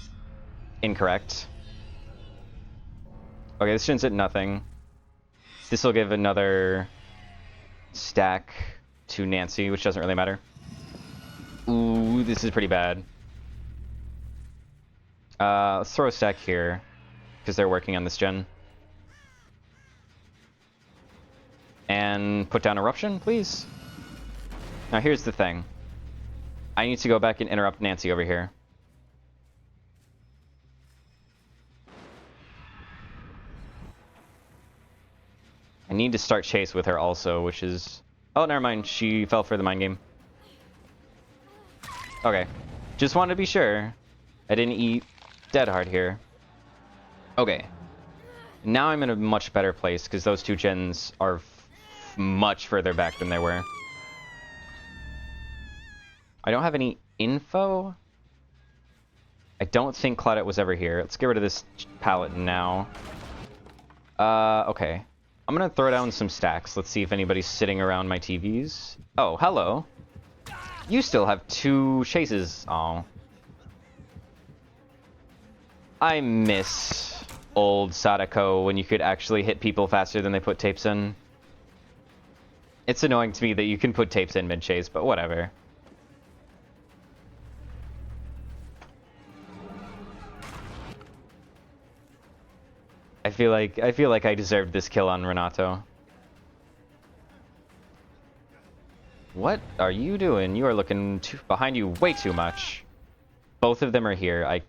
[SPEAKER 1] incorrect. Okay, this gen's at nothing. This will give another stack to Nancy, which doesn't really matter. Ooh, this is pretty bad. Let's throw a stack here, because they're working on this gen. And put down Eruption, please. Now here's the thing. I need to go back and interrupt Nancy over here. I need to start chase with her also, which is... Oh, never mind. She fell for the mind game. Okay. Just wanted to be sure I didn't eat dead hard here. Okay. Now I'm in a much better place, because those two gens are much further back than they were. I don't have any info. I don't think Claudette was ever here. Let's get rid of this pallet now. Okay. I'm gonna throw down some stacks. Let's see if anybody's sitting around my TVs. Oh, hello. You still have 2 chases. Oh. I miss old Sadako when you could actually hit people faster than they put tapes in. It's annoying to me that you can put tapes in mid-chase, but whatever. I feel like I deserved this kill on Renato. What are you doing? You are looking behind you way too much. Both of them are here. I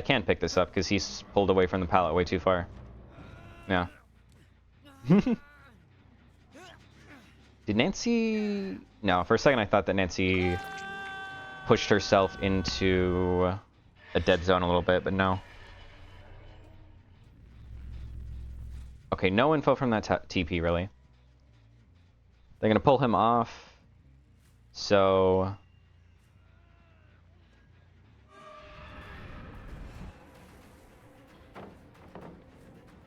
[SPEAKER 1] can pick this up because he's pulled away from the pallet way too far. Yeah. Did Nancy... No, for a second I thought that Nancy pushed herself into a dead zone a little bit, but no. Okay, no info from that TP, really. They're gonna pull him off. So...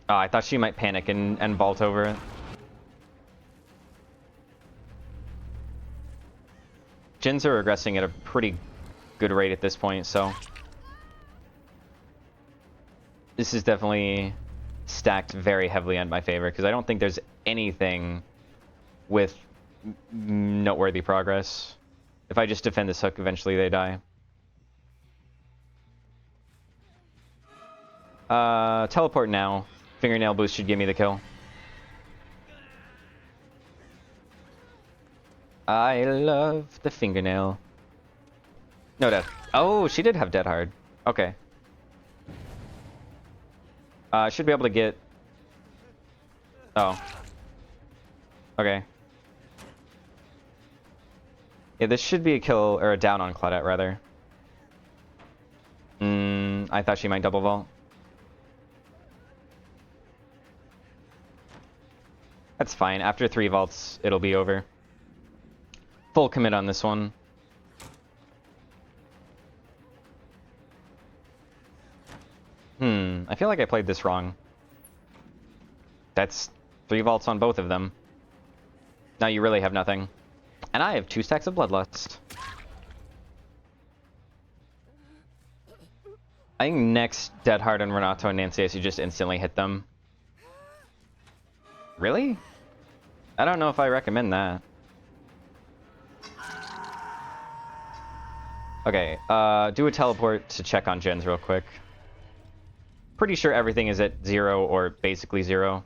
[SPEAKER 1] Oh, I thought she might panic and vault over it. Gens are regressing at a pretty good rate at this point, so... This is definitely stacked very heavily in my favor, because I don't think there's anything with noteworthy progress. If I just defend this hook, eventually they die. Teleport now. Fingernail boost should give me the kill. I love the fingernail. No death. Oh, she did have dead hard. Okay. Should be able to get... Oh. Okay. Yeah, this should be a kill, or a down on Claudette, rather. I thought she might double vault. That's fine. After 3 vaults, it'll be over. Full commit on this one. I feel like I played this wrong. That's 3 vaults on both of them. Now you really have nothing. And I have 2 stacks of Bloodlust. I think next Dead Hard and Renato and Nancy, I should just instantly hit them. Really? I don't know if I recommend that. Okay, do a teleport to check on gens real quick. Pretty sure everything is at 0 or basically 0.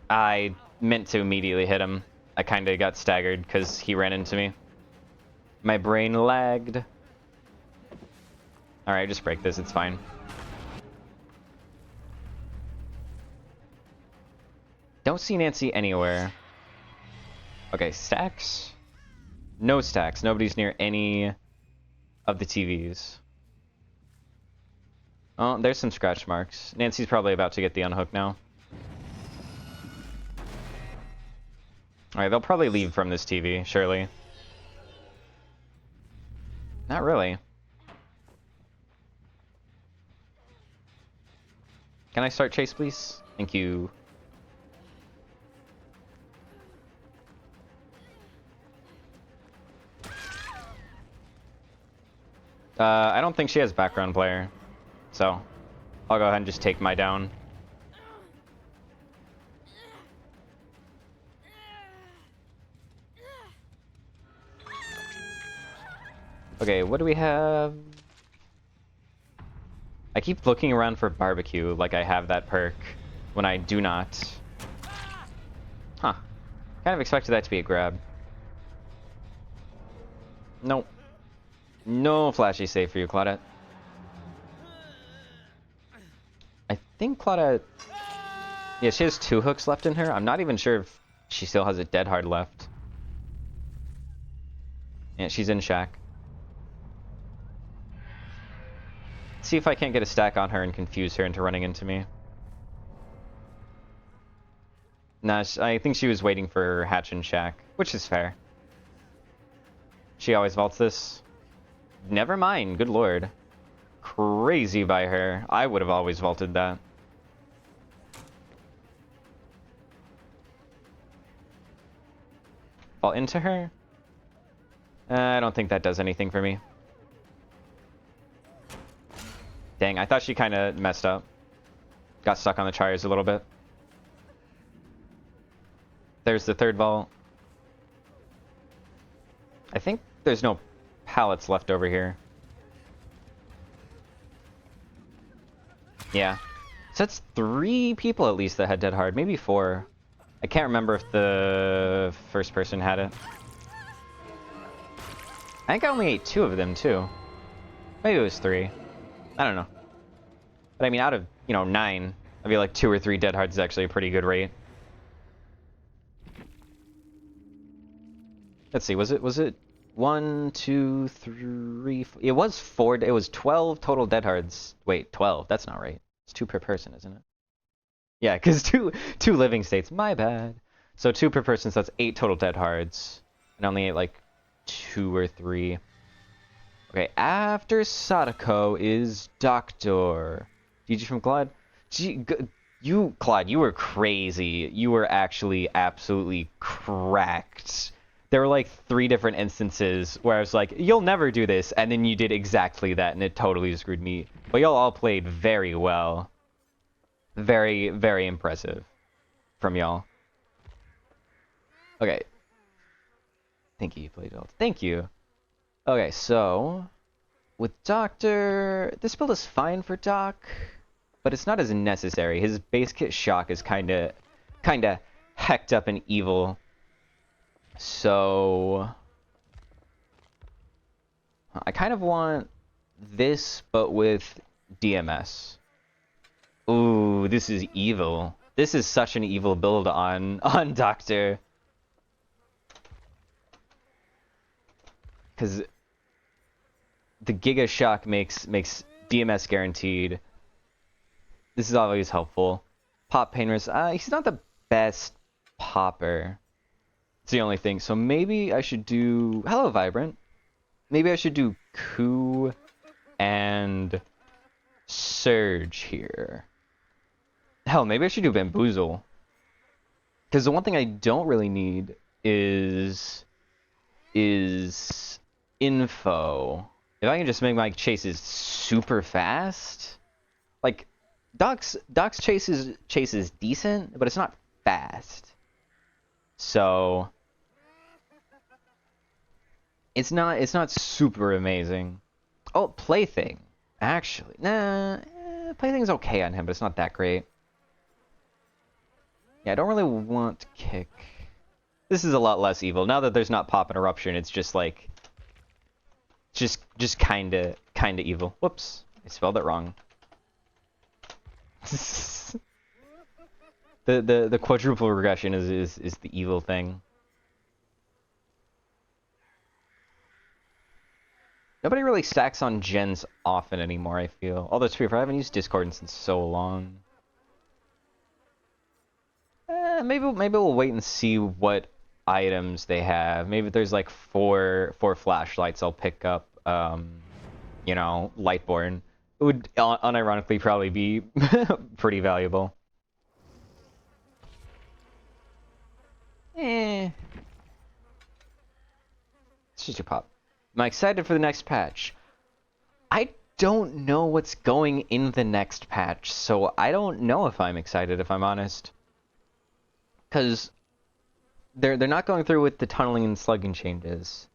[SPEAKER 1] I meant to immediately hit him. I kinda got staggered because he ran into me. My brain lagged. Alright, just break this, it's fine. Don't see Nancy anywhere. Okay, stacks? No stacks. Nobody's near any of the TVs. Oh, there's some scratch marks. Nancy's probably about to get the unhook now. Alright, they'll probably leave from this TV, surely. Not really. Can I start chase, please? Thank you. I don't think she has background player, so I'll go ahead and just take my down. Okay, what do we have? I keep looking around for barbecue like I have that perk when I do not. Huh. Kind of expected that to be a grab. Nope. No flashy save for you, Claudette. I think Claudette... Yeah, she has 2 hooks left in her. I'm not even sure if she still has a Dead Hard left. Yeah, she's in Shack. See if I can't get a stack on her and confuse her into running into me. Nah, I think she was waiting for Hatch and Shack, which is fair. She always vaults this. Never mind, good lord. Crazy by her. I would have always vaulted that. Vault into her? I don't think that does anything for me. Dang, I thought she kind of messed up. Got stuck on the Triers a little bit. There's the 3rd vault. I think there's no pallets left over here. Yeah. So that's 3 people at least that had Dead Hard. Maybe 4. I can't remember if the first person had it. I think I only ate 2 of them too. Maybe it was 3. I don't know. But I mean, out of, 9, I feel like 2 or 3 Dead Hards is actually a pretty good rate. Let's see, was it 1, 2, 3, 4? It was 4, it was 12 total Dead Hards. Wait, 12, that's not right. It's 2 per person, isn't it? Yeah, because two living states, my bad. So 2 per person, so that's 8 total Dead Hards. And I only ate like 2 or 3. Okay, after Sadako is Doctor. DG from Claude. Claude, you were crazy. You were actually absolutely cracked. There were like 3 different instances where I was like, you'll never do this, and then you did exactly that, and it totally screwed me. But y'all all played very well. Very, very impressive from y'all. Okay. Thank you, you played well. Thank you. Okay, so with Doctor, this build is fine for Doc, but it's not as necessary. His base kit shock is kinda hecked up and evil. So I kind of want this, but with DMS. Ooh, this is evil. This is such an evil build on Doctor. Because the Giga Shock makes DMS guaranteed. This is always helpful. Pop Painter's, he's not the best popper. It's the only thing. So maybe I should do... Hello, Vibrant. Maybe I should do Coup and Surge here. Hell, maybe I should do Bamboozle. Because the one thing I don't really need is info. If I can just make my chases super fast, like Doc's chase is decent, but it's not fast. So it's not super amazing. Oh, Plaything. Actually, nah, Plaything's okay on him, but it's not that great. Yeah, I don't really want Kick. This is a lot less evil. Now that there's not Pop and Eruption, it's just like just kinda evil. Whoops, I spelled it wrong. the quadruple regression is the evil thing. Nobody really stacks on gens often anymore, I feel. Although it's true, I haven't used Discord since so long. Maybe we'll wait and see what items they have. Maybe if there's like four flashlights, I'll pick up, you know, Lightborn. It would unironically probably be pretty valuable. It's just your Pop. Am I excited for the next patch? I don't know what's going in the next patch, so I don't know if I'm excited, if I'm honest. Because they're not going through with the tunneling and slugging changes.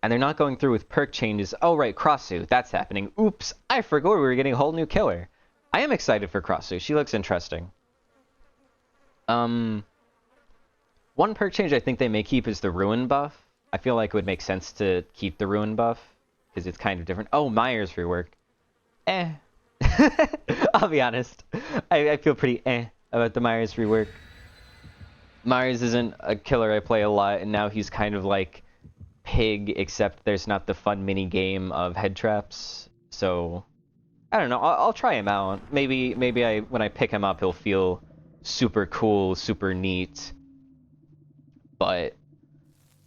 [SPEAKER 1] And they're not going through with perk changes. Oh, right, Crossu, that's happening. Oops, I forgot we were getting a whole new killer. I am excited for Crossu. She looks interesting. One perk change I think they may keep is the Ruin buff. I feel like it would make sense to keep the Ruin buff, because it's kind of different. Oh, Myers rework. I'll be honest. I feel pretty about the Myers rework. Myers isn't a killer I play a lot, and now he's kind of like Pig, except there's not the fun mini game of head traps. So I don't know. I'll try him out. Maybe when I pick him up, he'll feel super cool, super neat. But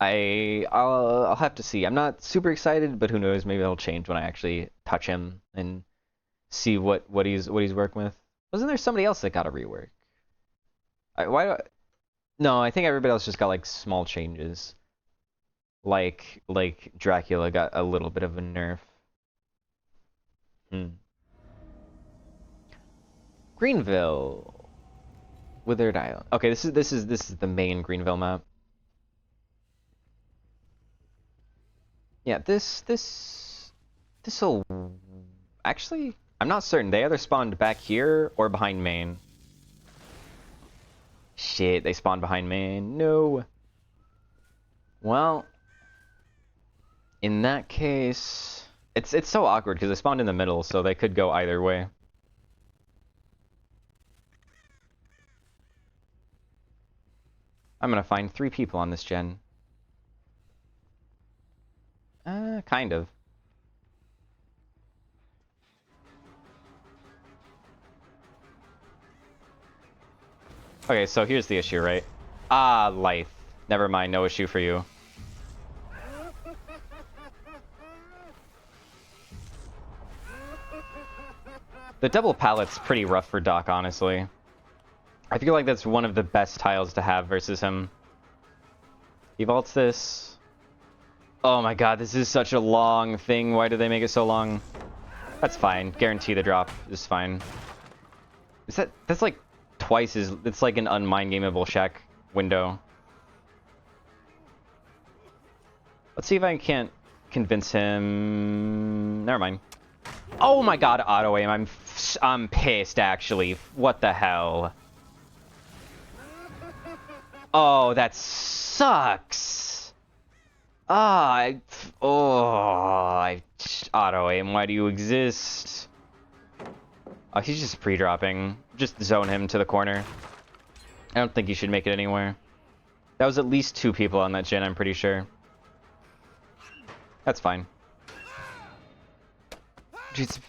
[SPEAKER 1] I'll have to see. I'm not super excited, but who knows? Maybe it'll change when I actually touch him and see what he's working with. Wasn't there somebody else that got a rework? No, I think everybody else just got like small changes. Like Dracula got a little bit of a nerf. Greenville. Withered Island. Okay, this is the main Greenville map. Yeah, this'll actually, I'm not certain. They either spawned back here or behind main. Shit, they spawned behind main. No. Well, in that case, it's so awkward because they spawned in the middle, so they could go either way. I'm gonna find 3 people on this gen. Kind of. Okay, so here's the issue, right? Ah, life. Never mind, no issue for you. The double pallet's pretty rough for Doc, honestly. I feel like that's one of the best tiles to have versus him. He vaults this. Oh my god, this is such a long thing. Why do they make it so long? That's fine. Guarantee the drop is fine. That's like twice as... It's like an unmind gameable shack window. Let's see if I can't convince him... Never mind. Oh my god, auto aim. I'm pissed, actually. What the hell? Oh, that sucks. I auto aim. Why do you exist? Oh, he's just pre-dropping. Just zone him to the corner. I don't think he should make it anywhere. That was at least 2 people on that gen, I'm pretty sure. That's fine. Jeez.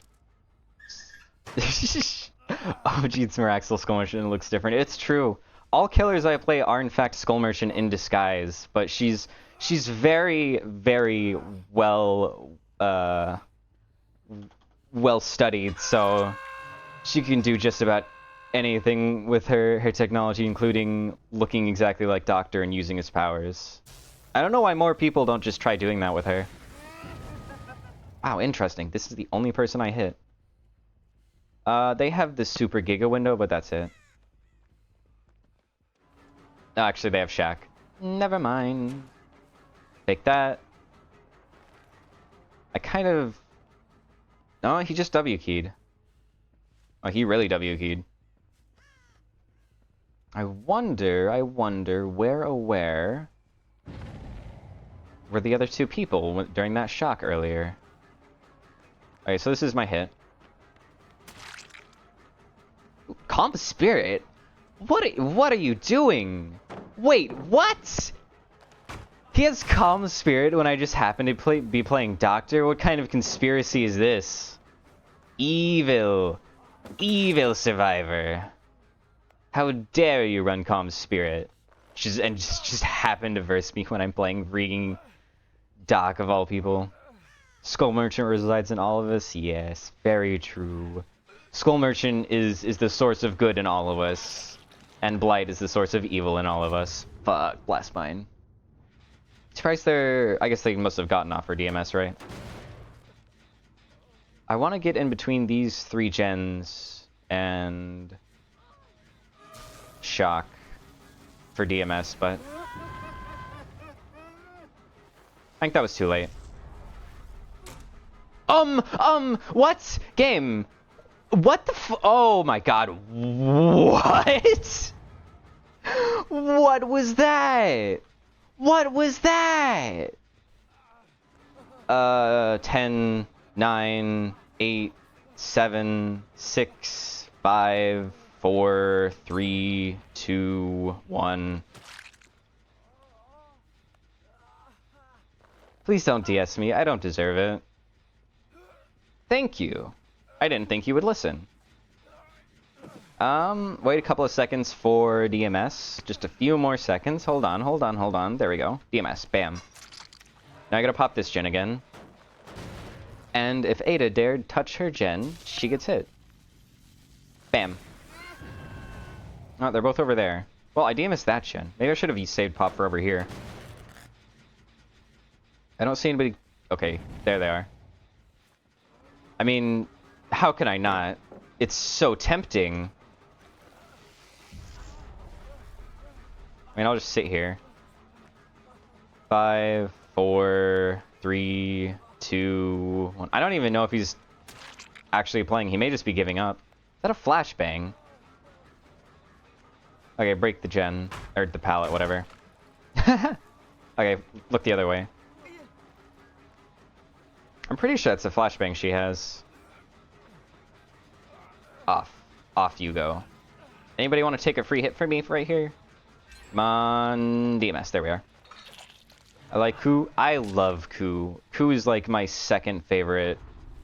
[SPEAKER 1] Oh, Jeez, Miraxel Skull Merchant looks different. It's true. All killers I play are in fact Skull Merchant in disguise, but she's very, very well well studied, so she can do just about anything with her technology, including looking exactly like Doctor and using his powers. I don't know why more people don't just try doing that with her. Wow, interesting. This is the only person I hit. They have the Super Giga window, but that's it. Oh, actually, they have Shaq. Never mind. Take that. I kind of... No, he just W-keyed. Oh, he really W-keyed. I wonder, where, oh where... were the other two people during that shock earlier? Okay, so this is my hit. Calm Spirit? What are you doing? Wait, what? He has Calm Spirit when I just happen to be playing Doctor? What kind of conspiracy is this? Evil. Evil survivor. How dare you run Calm Spirit? Just happen to verse me when I'm playing Reading Doc of all people. Skull Merchant resides in all of us? Yes, very true. Skull Merchant is the source of good in all of us. And Blight is the source of evil in all of us. Fuck, Blast Mine. Surprised I guess they must have gotten off for DMS, right? I want to get in between these 3 gens and Shock for DMS, but I think that was too late. What? Game? What the oh my god, what? What was that? What was that? 10, 9, 8, 7, 6, 5, 4, 3, 2, 1. Please don't DS me, I don't deserve it. Thank you. I didn't think you would listen. Wait a couple of seconds for DMS. Just a few more seconds. Hold on. There we go. DMS. Bam. Now I gotta pop this gen again. And if Ada dared touch her gen, she gets hit. Bam. Oh, they're both over there. Well, I DMS'd that gen. Maybe I should have saved pop for over here. I don't see anybody... Okay, there they are. I mean, how can I not? It's so tempting. I mean, I'll just sit here. 5, 4, 3, 2, 1. I don't even know if he's actually playing. He may just be giving up. Is that a flashbang? Okay, break the gen. Or the pallet, whatever. Okay, look the other way. I'm pretty sure that's a flashbang she has. Off. Off you go. Anybody want to take a free hit for me right here? Come on, DMS. There we are. I like Ku. I love Ku. Ku is like my second favorite.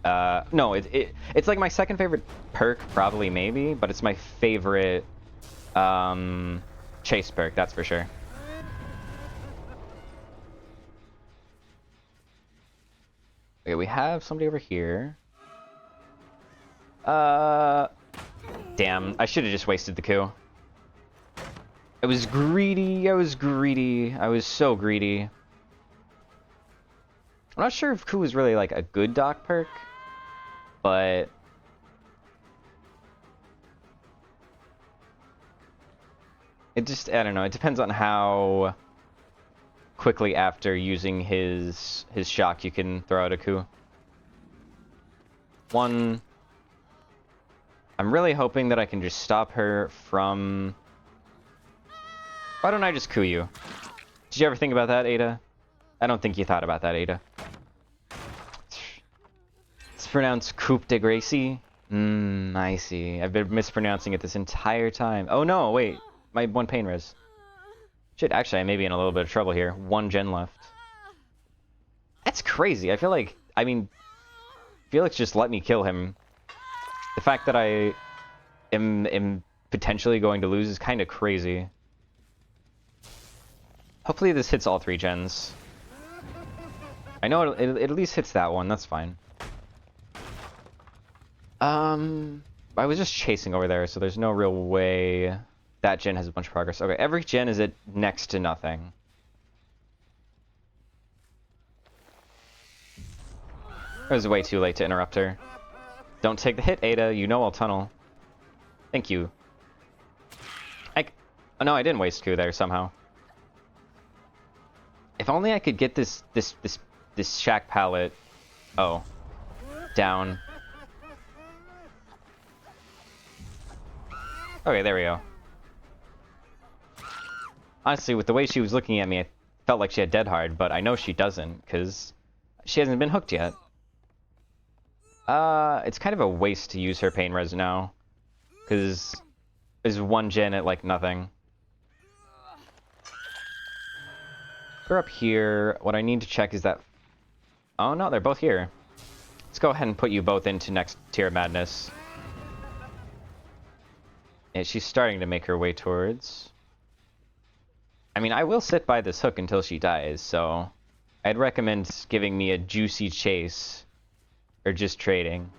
[SPEAKER 1] No, it's like my second favorite perk, probably, maybe, but it's my favorite chase perk, that's for sure. Okay, we have somebody over here. Damn, I should have just wasted the Ku. I was greedy, I was so greedy. I'm not sure if Ku is really like a good doc perk, but... It just, I don't know, it depends on how quickly after using his shock you can throw out a Ku. One... I'm really hoping that I can just stop her from... Why don't I just Ku you? Did you ever think about that, Ada? I don't think you thought about that, Ada. It's pronounced Coupe de Gracie? I see. I've been mispronouncing it this entire time. Oh no, wait. My one pain res. Shit, actually I may be in a little bit of trouble here. 1 gen left. That's crazy. I feel like, I mean, Felix just let me kill him. The fact that I am potentially going to lose is kind of crazy. Hopefully this hits all 3 gens. I know it at least hits that one, that's fine. I was just chasing over there, so there's no real way that gen has a bunch of progress. Okay, every gen is at next to nothing. It was way too late to interrupt her. Don't take the hit, Ada. You know I'll tunnel. Thank you. Oh, no, I didn't waste Q there somehow. If only I could get this shack pallet. Oh. Down. Okay, there we go. Honestly, with the way she was looking at me, I felt like she had dead hard, but I know she doesn't, because she hasn't been hooked yet. It's kind of a waste to use her pain res now, because there's one gen at, like, nothing. They're up here. What I need to check is that... Oh, no, they're both here. Let's go ahead and put you both into next tier of madness. Yeah, she's starting to make her way towards... I mean, I will sit by this hook until she dies, so... I'd recommend giving me a juicy chase. Or just trading.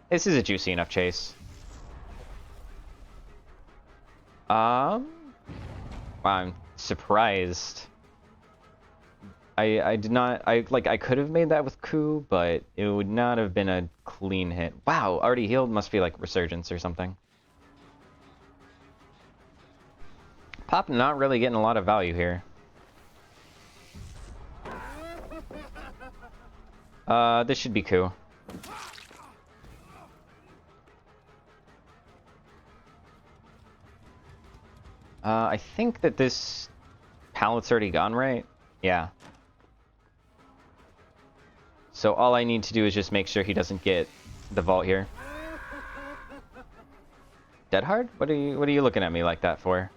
[SPEAKER 1] This is a juicy enough chase. Wow, I'm surprised. I did not... I could have made that with Ku, but it would not have been a clean hit. Wow, already healed? Must be like Resurgence or something. Pop not really getting a lot of value here. This should be Ku. I think that this pallet's already gone, right? Yeah. So all I need to do is just make sure he doesn't get the vault here. Dead hard? What are you looking at me like that for?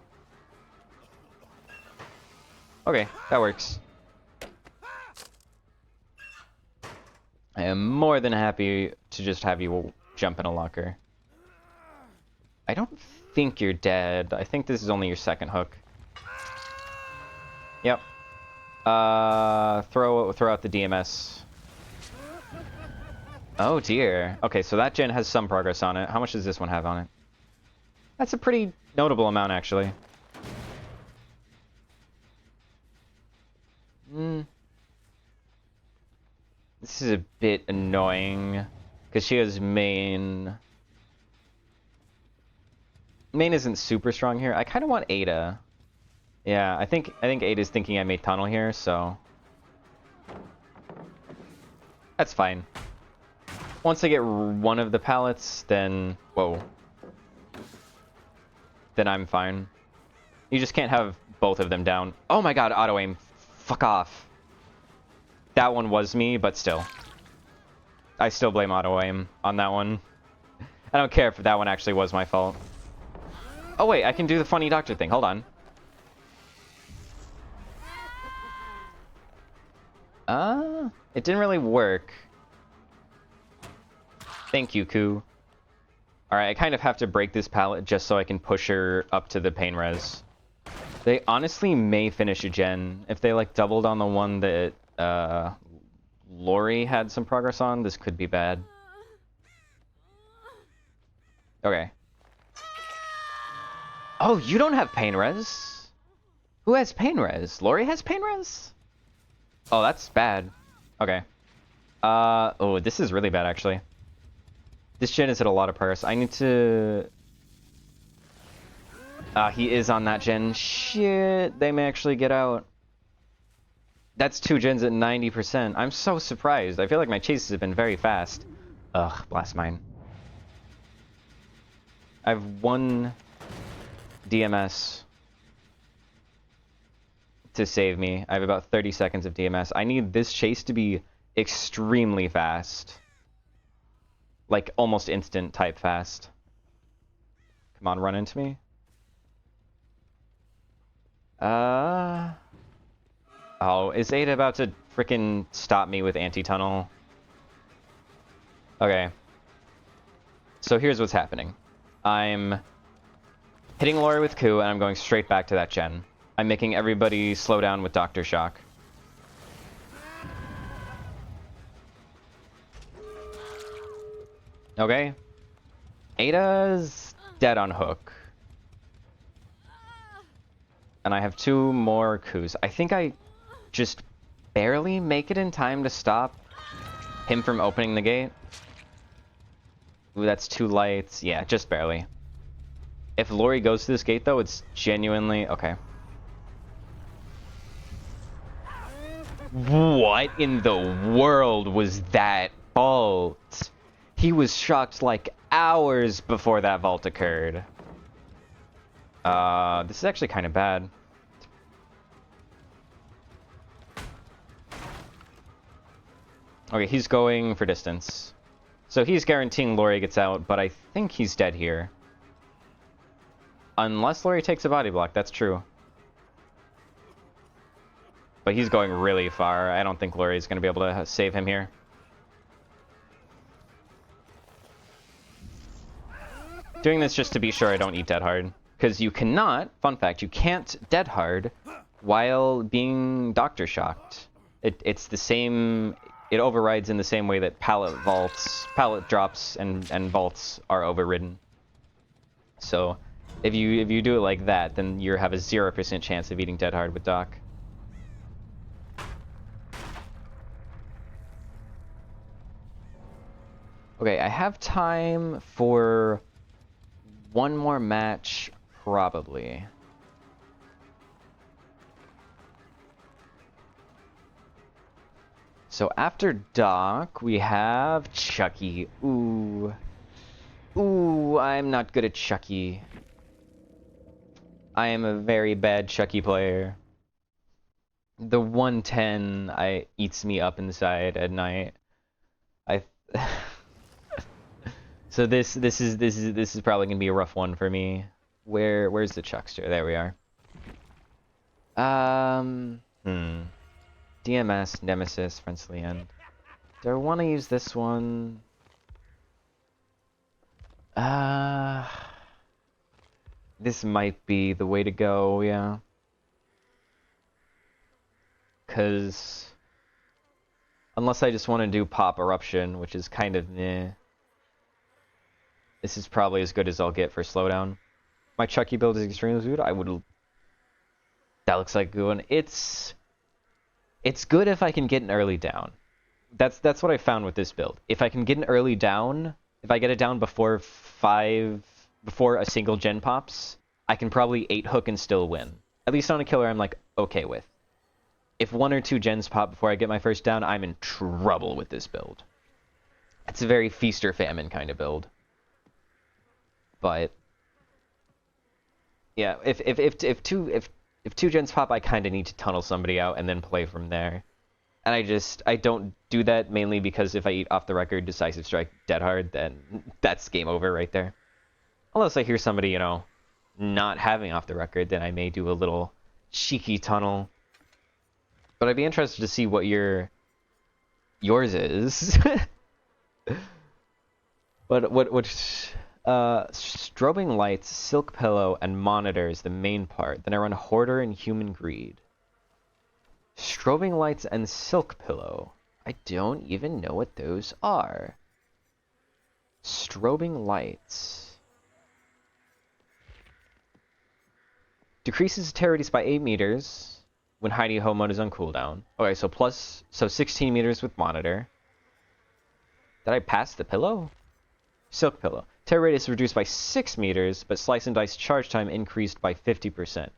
[SPEAKER 1] Okay, that works. I am more than happy to just have you jump in a locker. I don't think you're dead. I think this is only your second hook. Yep. Throw out the DMS. Oh dear. Okay, so that gen has some progress on it. How much does this one have on it? That's a pretty notable amount, actually. This is a bit annoying, because she has main. Main isn't super strong here. I kind of want Ada. Yeah, I think Ada's thinking I made tunnel here, so that's fine. Once I get one of the pallets, then whoa, then I'm fine. You just can't have both of them down. Oh my god, auto aim. Fuck off. That one was me, but still. I still blame auto aim on that one. I don't care if that one actually was my fault. Oh wait, I can do the funny doctor thing. Hold on. It didn't really work. Thank you, Ku. Alright, I kind of have to break this pallet just so I can push her up to the pain res. They honestly may finish a gen. If they like doubled on the one that Lori had some progress on, this could be bad. Okay. Oh, you don't have pain res? Who has pain res? Lori has pain res? Oh, that's bad. Okay. Oh, this is really bad, actually. This gen has hit a lot of progress. I need to... he is on that gen. Shit, they may actually get out. That's 2 gens at 90%. I'm so surprised. I feel like my chases have been very fast. Ugh, blast mine. I have 1 DMS to save me. I have about 30 seconds of DMS. I need this chase to be extremely fast. Like, almost instant type fast. Come on, run into me. Oh, is Ada about to frickin' stop me with anti-tunnel? Okay. So here's what's happening. I'm hitting Lori with Ku, and I'm going straight back to that gen. I'm making everybody slow down with Dr. Shock. Okay. Ada's dead on hook. And I have 2 more coups. I think I just barely make it in time to stop him from opening the gate. Ooh, that's 2 lights. Yeah, just barely. If Lori goes to this gate, though, it's genuinely... Okay. What in the world was that vault? He was shocked like hours before that vault occurred. This is actually kind of bad. Okay, he's going for distance. So he's guaranteeing Lori gets out, but I think he's dead here. Unless Lori takes a body block, that's true. But he's going really far. I don't think Lori's going to be able to save him here. Doing this just to be sure I don't eat dead hard. Because you cannot, fun fact, you can't dead hard while being doctor shocked. It's the same, it overrides in the same way that pallet drops and vaults are overridden. So if you do it like that, then you have a 0% chance of eating dead hard with Doc. Okay, I have time for 1 more match, probably. So after Doc, we have Chucky. Ooh. Ooh, I'm not good at Chucky. I am a very bad Chucky player. The 110 eats me up inside at night. So this is probably gonna be a rough one for me. Where's the Chuckster? There we are. DMS, Nemesis, Friendly End. Do I want to use this one? This might be the way to go, yeah. Cause unless I just want to do Pop Eruption, which is kind of meh. This is probably as good as I'll get for slowdown. My Chucky build is extremely good. That looks like a good one. It's good if I can get an early down. That's what I found with this build. If I can get an early down, if I get it down before a single gen pops, I can probably 8 hook and still win. At least on a killer I'm like okay with. If 1 or 2 gens pop before I get my first down, I'm in trouble with this build. It's a very feast or famine kind of build. But yeah, if two gens pop, I kind of need to tunnel somebody out and then play from there. And I don't do that mainly because if I eat off the record decisive strike dead hard, then that's game over right there. Unless I hear somebody, you know, not having off the record, then I may do a little cheeky tunnel. But I'd be interested to see what yours is. Strobing lights, silk pillow, and monitor is the main part. Then I run hoarder and human greed. Strobing lights and silk pillow. I don't even know what those are. Strobing lights. Decreases terror radius by 8 meters when hiding home mode is on cooldown. Okay, so 16 meters with monitor. Did I pass the pillow? Silk pillow. Terror radius reduced by 6 meters, but slice and dice charge time increased by 50%.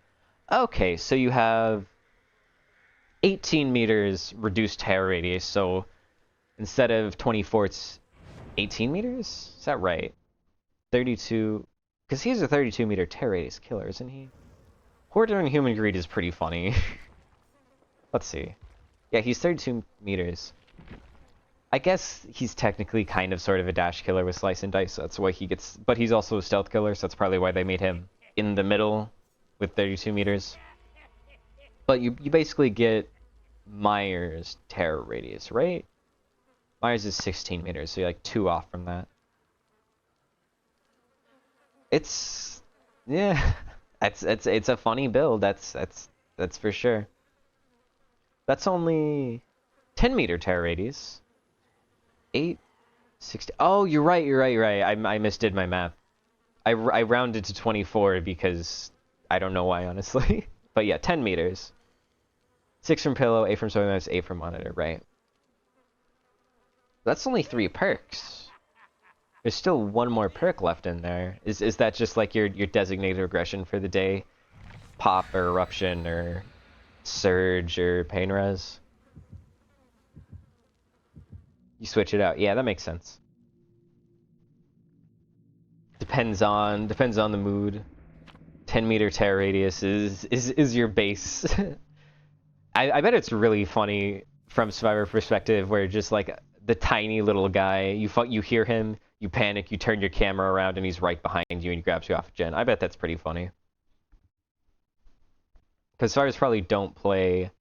[SPEAKER 1] Okay, so you have 18 meters reduced terror radius, so instead of 24, it's 18 meters? Is that right? 32... Because he's a 32 meter terror radius killer, isn't he? Hoarder and human greed is pretty funny. Let's see. Yeah, he's 32 meters. I guess he's technically kind of sort of a dash killer with slice and dice, so that's why he gets... But he's also a stealth killer, so that's probably why they made him in the middle with 32 meters. But you basically get Myers' terror radius, right? Myers is 16 meters, so you're like 2 off from that. It's... yeah. It's a funny build, that's for sure. That's only 10 meter terror radius. 8 60. Oh, you're right, you're right, you're right. I misdid my math. I rounded to 24 because I don't know why, honestly. But yeah, 10 meters. 6 from pillow, 8 from soy, 8 from monitor, right. That's only 3 perks. There's still one more perk left in there. Is that just like your designated aggression for the day? Pop or eruption or surge or pain res? You switch it out. Yeah, that makes sense. Depends on the mood. 10-meter tear radius is your base. I bet it's really funny from Survivor perspective where just like the tiny little guy, you hear him, you panic, you turn your camera around and he's right behind you and he grabs you off a gen. I bet that's pretty funny. Because Survivors probably don't play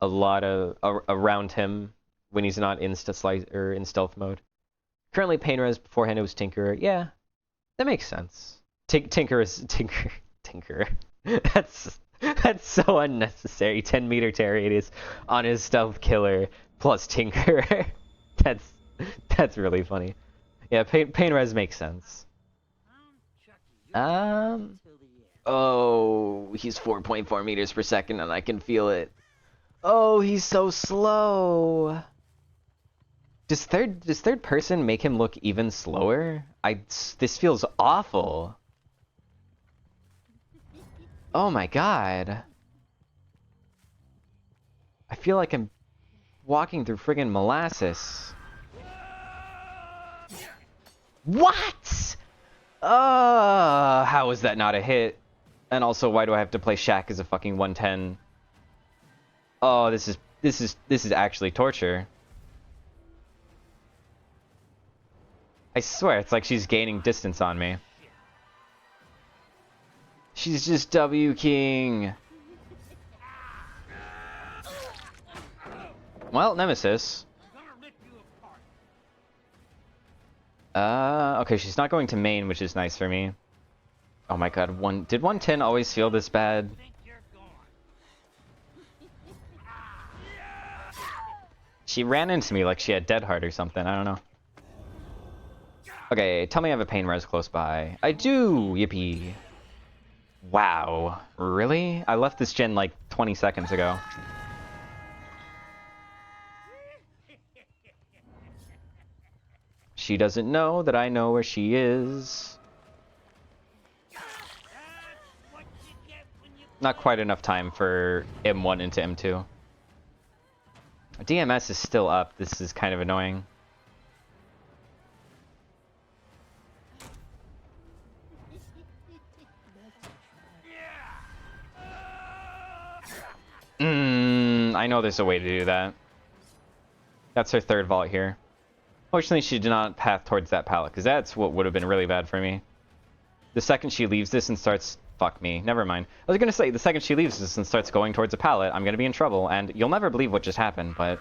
[SPEAKER 1] a lot of around him when he's not in stealth mode. Currently pain res, beforehand it was Tinkerer. Yeah, that makes sense. Tinker. That's so unnecessary. 10-meter tear radius on his stealth killer plus Tinker. That's really funny. Yeah, pain res makes sense. Oh, he's 4.4 meters per second and I can feel it. Oh, he's so slow. Does third person make him look even slower? This feels awful. Oh my god. I feel like I'm walking through friggin' molasses. What? How is that not a hit? And also, why do I have to play Shaq as a fucking 110? Oh, this is actually torture. I swear, it's like she's gaining distance on me. She's just W King. Well, Nemesis. Okay, she's not going to main, which is nice for me. Oh my god, did 110 always feel this bad? She ran into me like she had Dead Heart or something, I don't know. Okay, tell me I have a pain res close by. I do! Yippee. Wow. Really? I left this gen like 20 seconds ago. She doesn't know that I know where she is. Not quite enough time for M1 into M2. DMS is still up. This is kind of annoying. I know there's a way to do that. That's her third vault here. Fortunately, she did not path towards that pallet, because that's what would have been really bad for me. The second she leaves this and starts... Fuck me. Never mind. I was going to say, the second she leaves this and starts going towards a pallet, I'm going to be in trouble, and you'll never believe what just happened, but...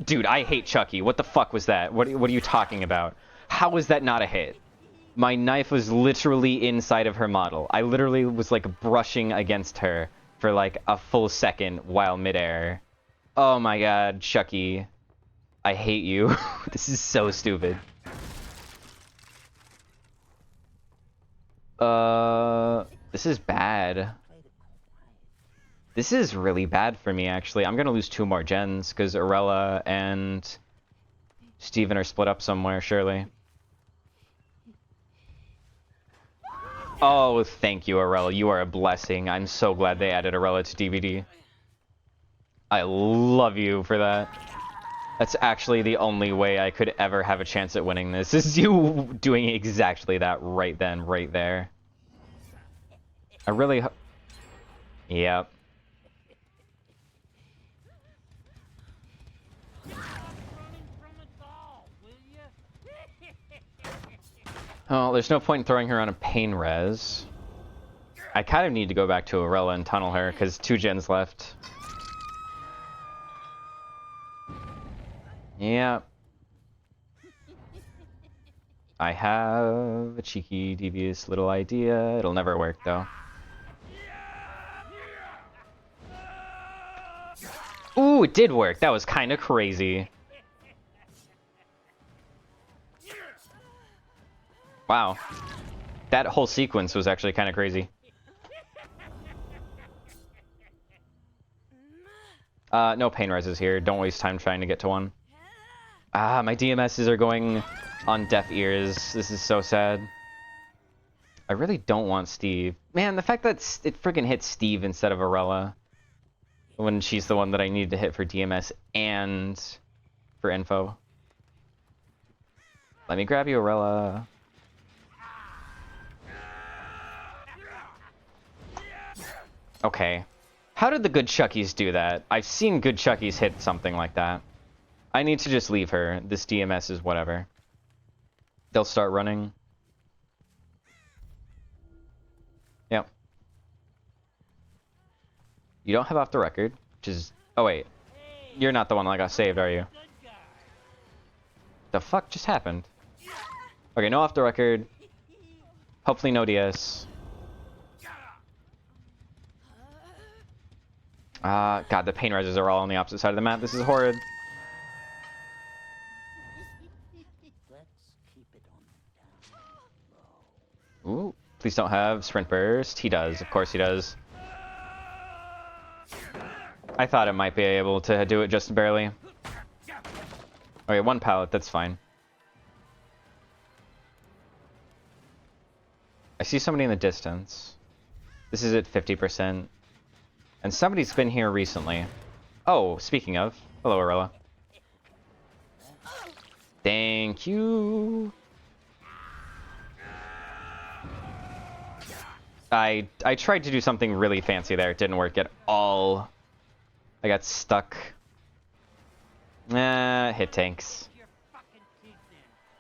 [SPEAKER 1] Dude, I hate Chucky. What the fuck was that? What are you talking about? How was that not a hit? My knife was literally inside of her model. I literally was, like, brushing against her for, like, a full second while midair. Oh my god, Chucky. I hate you. This is so stupid. This is bad. This is really bad for me, actually. I'm gonna lose 2 more gens, because Arella and Steven are split up somewhere, surely. Oh, thank you, Arella. You are a blessing. I'm so glad they added Arella to DVD. I love you for that. That's actually the only way I could ever have a chance at winning this, is you doing exactly that right then, right there. I really... Yep. Oh, there's no point in throwing her on a pain res. I kind of need to go back to Arella and tunnel her, because 2 gens left. Yeah. I have a cheeky, devious little idea. It'll never work, though. Ooh, it did work. That was kind of crazy. Wow. That whole sequence was actually kind of crazy. No pain reses here. Don't waste time trying to get to one. Ah, my DMSs are going on deaf ears. This is so sad. I really don't want Steve. Man, the fact that it friggin' hit Steve instead of Arella when she's the one that I need to hit for DMS and for info. Let me grab you, Arella. Okay. How did the good Chuckies do that? I've seen good Chuckies hit something like that. I need to just leave her. This DMS is whatever. They'll start running. Yep. You don't have off the record, which is... Oh, wait. You're not the one that got saved, are you? The fuck just happened? Okay, no off the record. Hopefully no DS. God, the pain reses are all on the opposite side of the map. This is horrid. Ooh, please don't have sprint burst. He does, of course he does. I thought it might be able to do it just barely. Okay, one pallet, that's fine. I see somebody in the distance. This is at 50%. And somebody's been here recently. Oh, speaking of. Hello, Arella. Thank you. I tried to do something really fancy there. It didn't work at all. I got stuck. Hit tanks.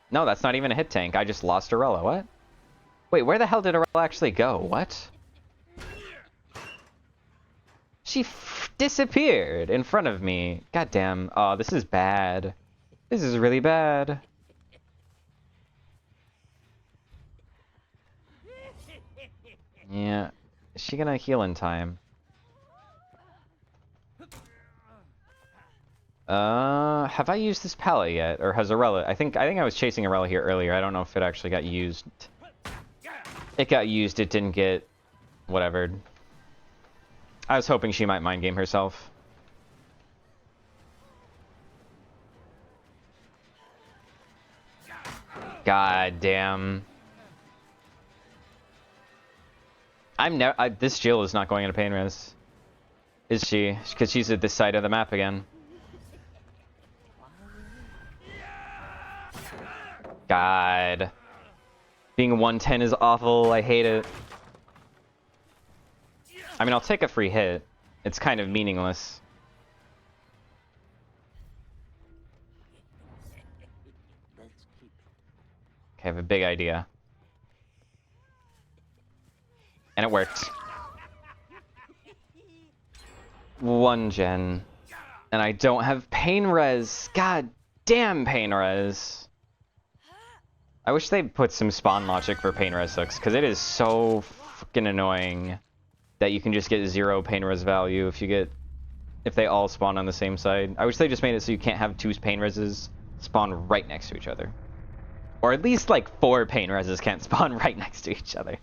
[SPEAKER 1] No, that's not even a hit tank. I just lost Arella. What? Wait, where the hell did Arella actually go? What? She disappeared in front of me. Goddamn. Oh, this is bad. This is really bad. Yeah. Is she gonna heal in time? Have I used this pallet yet? Or has Arella... I think I was chasing Arella here earlier. I don't know if it actually got used. It got used. It didn't get... whatever. I was hoping she might mind game herself. God damn. This Jill is not going into pain res. Is she? Because she's at this side of the map again. God. Being 110 is awful. I hate it. I mean, I'll take a free hit. It's kind of meaningless. Okay, I have a big idea. And it worked. 1 gen. And I don't have pain res. God damn pain res. I wish they'd put some spawn logic for pain res hooks, because it is so fucking annoying that you can just get 0 pain res value if they all spawn on the same side. I wish they just made it so you can't have 2 pain reses spawn right next to each other. Or at least like 4 pain reses can't spawn right next to each other.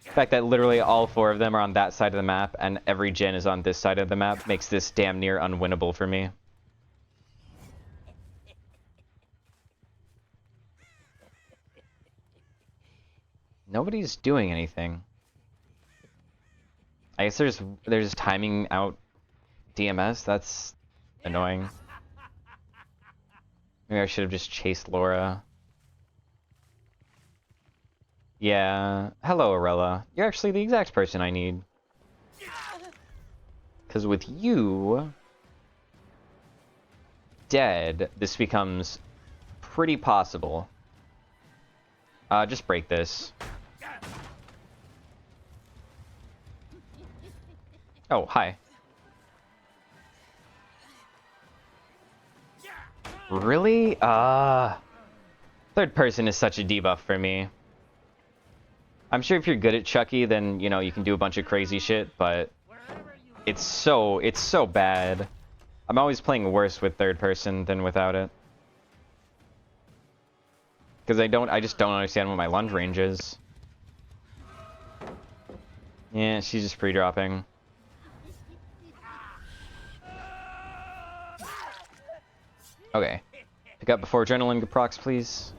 [SPEAKER 1] The fact that literally all 4 of them are on that side of the map and every gen is on this side of the map makes this damn near unwinnable for me. Nobody's doing anything. I guess there's timing out DMS. That's annoying. Maybe I should have just chased Laura. Yeah. Hello, Arella. You're actually the exact person I need. Because with you dead, this becomes pretty possible. Just break this. Oh, hi. Really? Third person is such a debuff for me. I'm sure if you're good at Chucky, then, you know, you can do a bunch of crazy shit, but It's so bad. I'm always playing worse with third person than without it. Because I just don't understand what my lunge range is. Yeah, she's just pre-dropping. Okay. Pick up before adrenaline procs, please.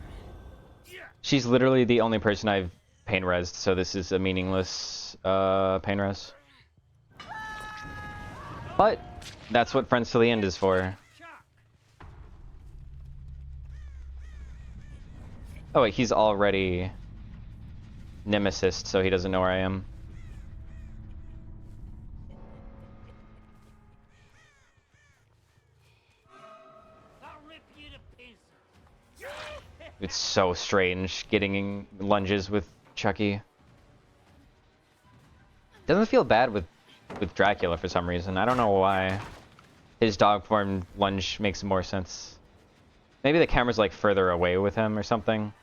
[SPEAKER 1] She's literally the only person I've pain resed, so this is a meaningless pain res. But that's what Friends to the End is for. Oh wait, he's already Nemesis, so he doesn't know where I am. It's so strange getting lunges with Chucky. Doesn't feel bad with Dracula for some reason. I don't know why. His dog form lunge makes more sense. Maybe the camera's like further away with him or something.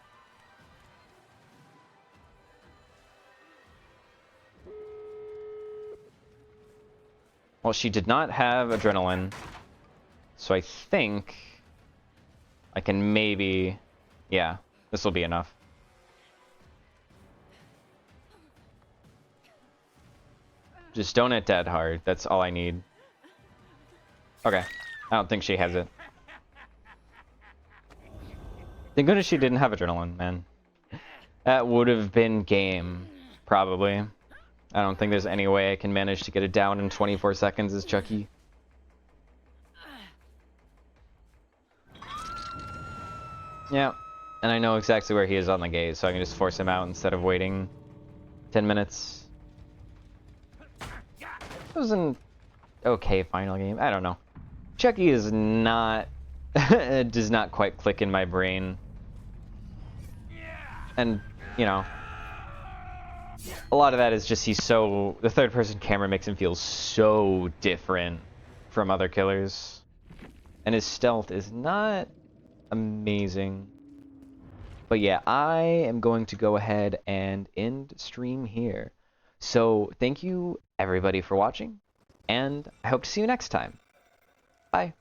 [SPEAKER 1] Well, she did not have adrenaline, so I think I can maybe... Yeah, this will be enough. Just don't hit dead hard. That's all I need. Okay. I don't think she has it. Thank goodness she didn't have adrenaline, man. That would have been game, probably. I don't think there's any way I can manage to get it down in 24 seconds as Chucky. Yeah. And I know exactly where he is on the gate, so I can just force him out instead of waiting 10 minutes. It was an okay final game. I don't know. Chucky is not... does not quite click in my brain. And, you know... A lot of that is just he's so... The third-person camera makes him feel so different from other killers. And his stealth is not amazing. But yeah, I am going to go ahead and end stream here. So thank you everybody for watching, and I hope to see you next time. Bye.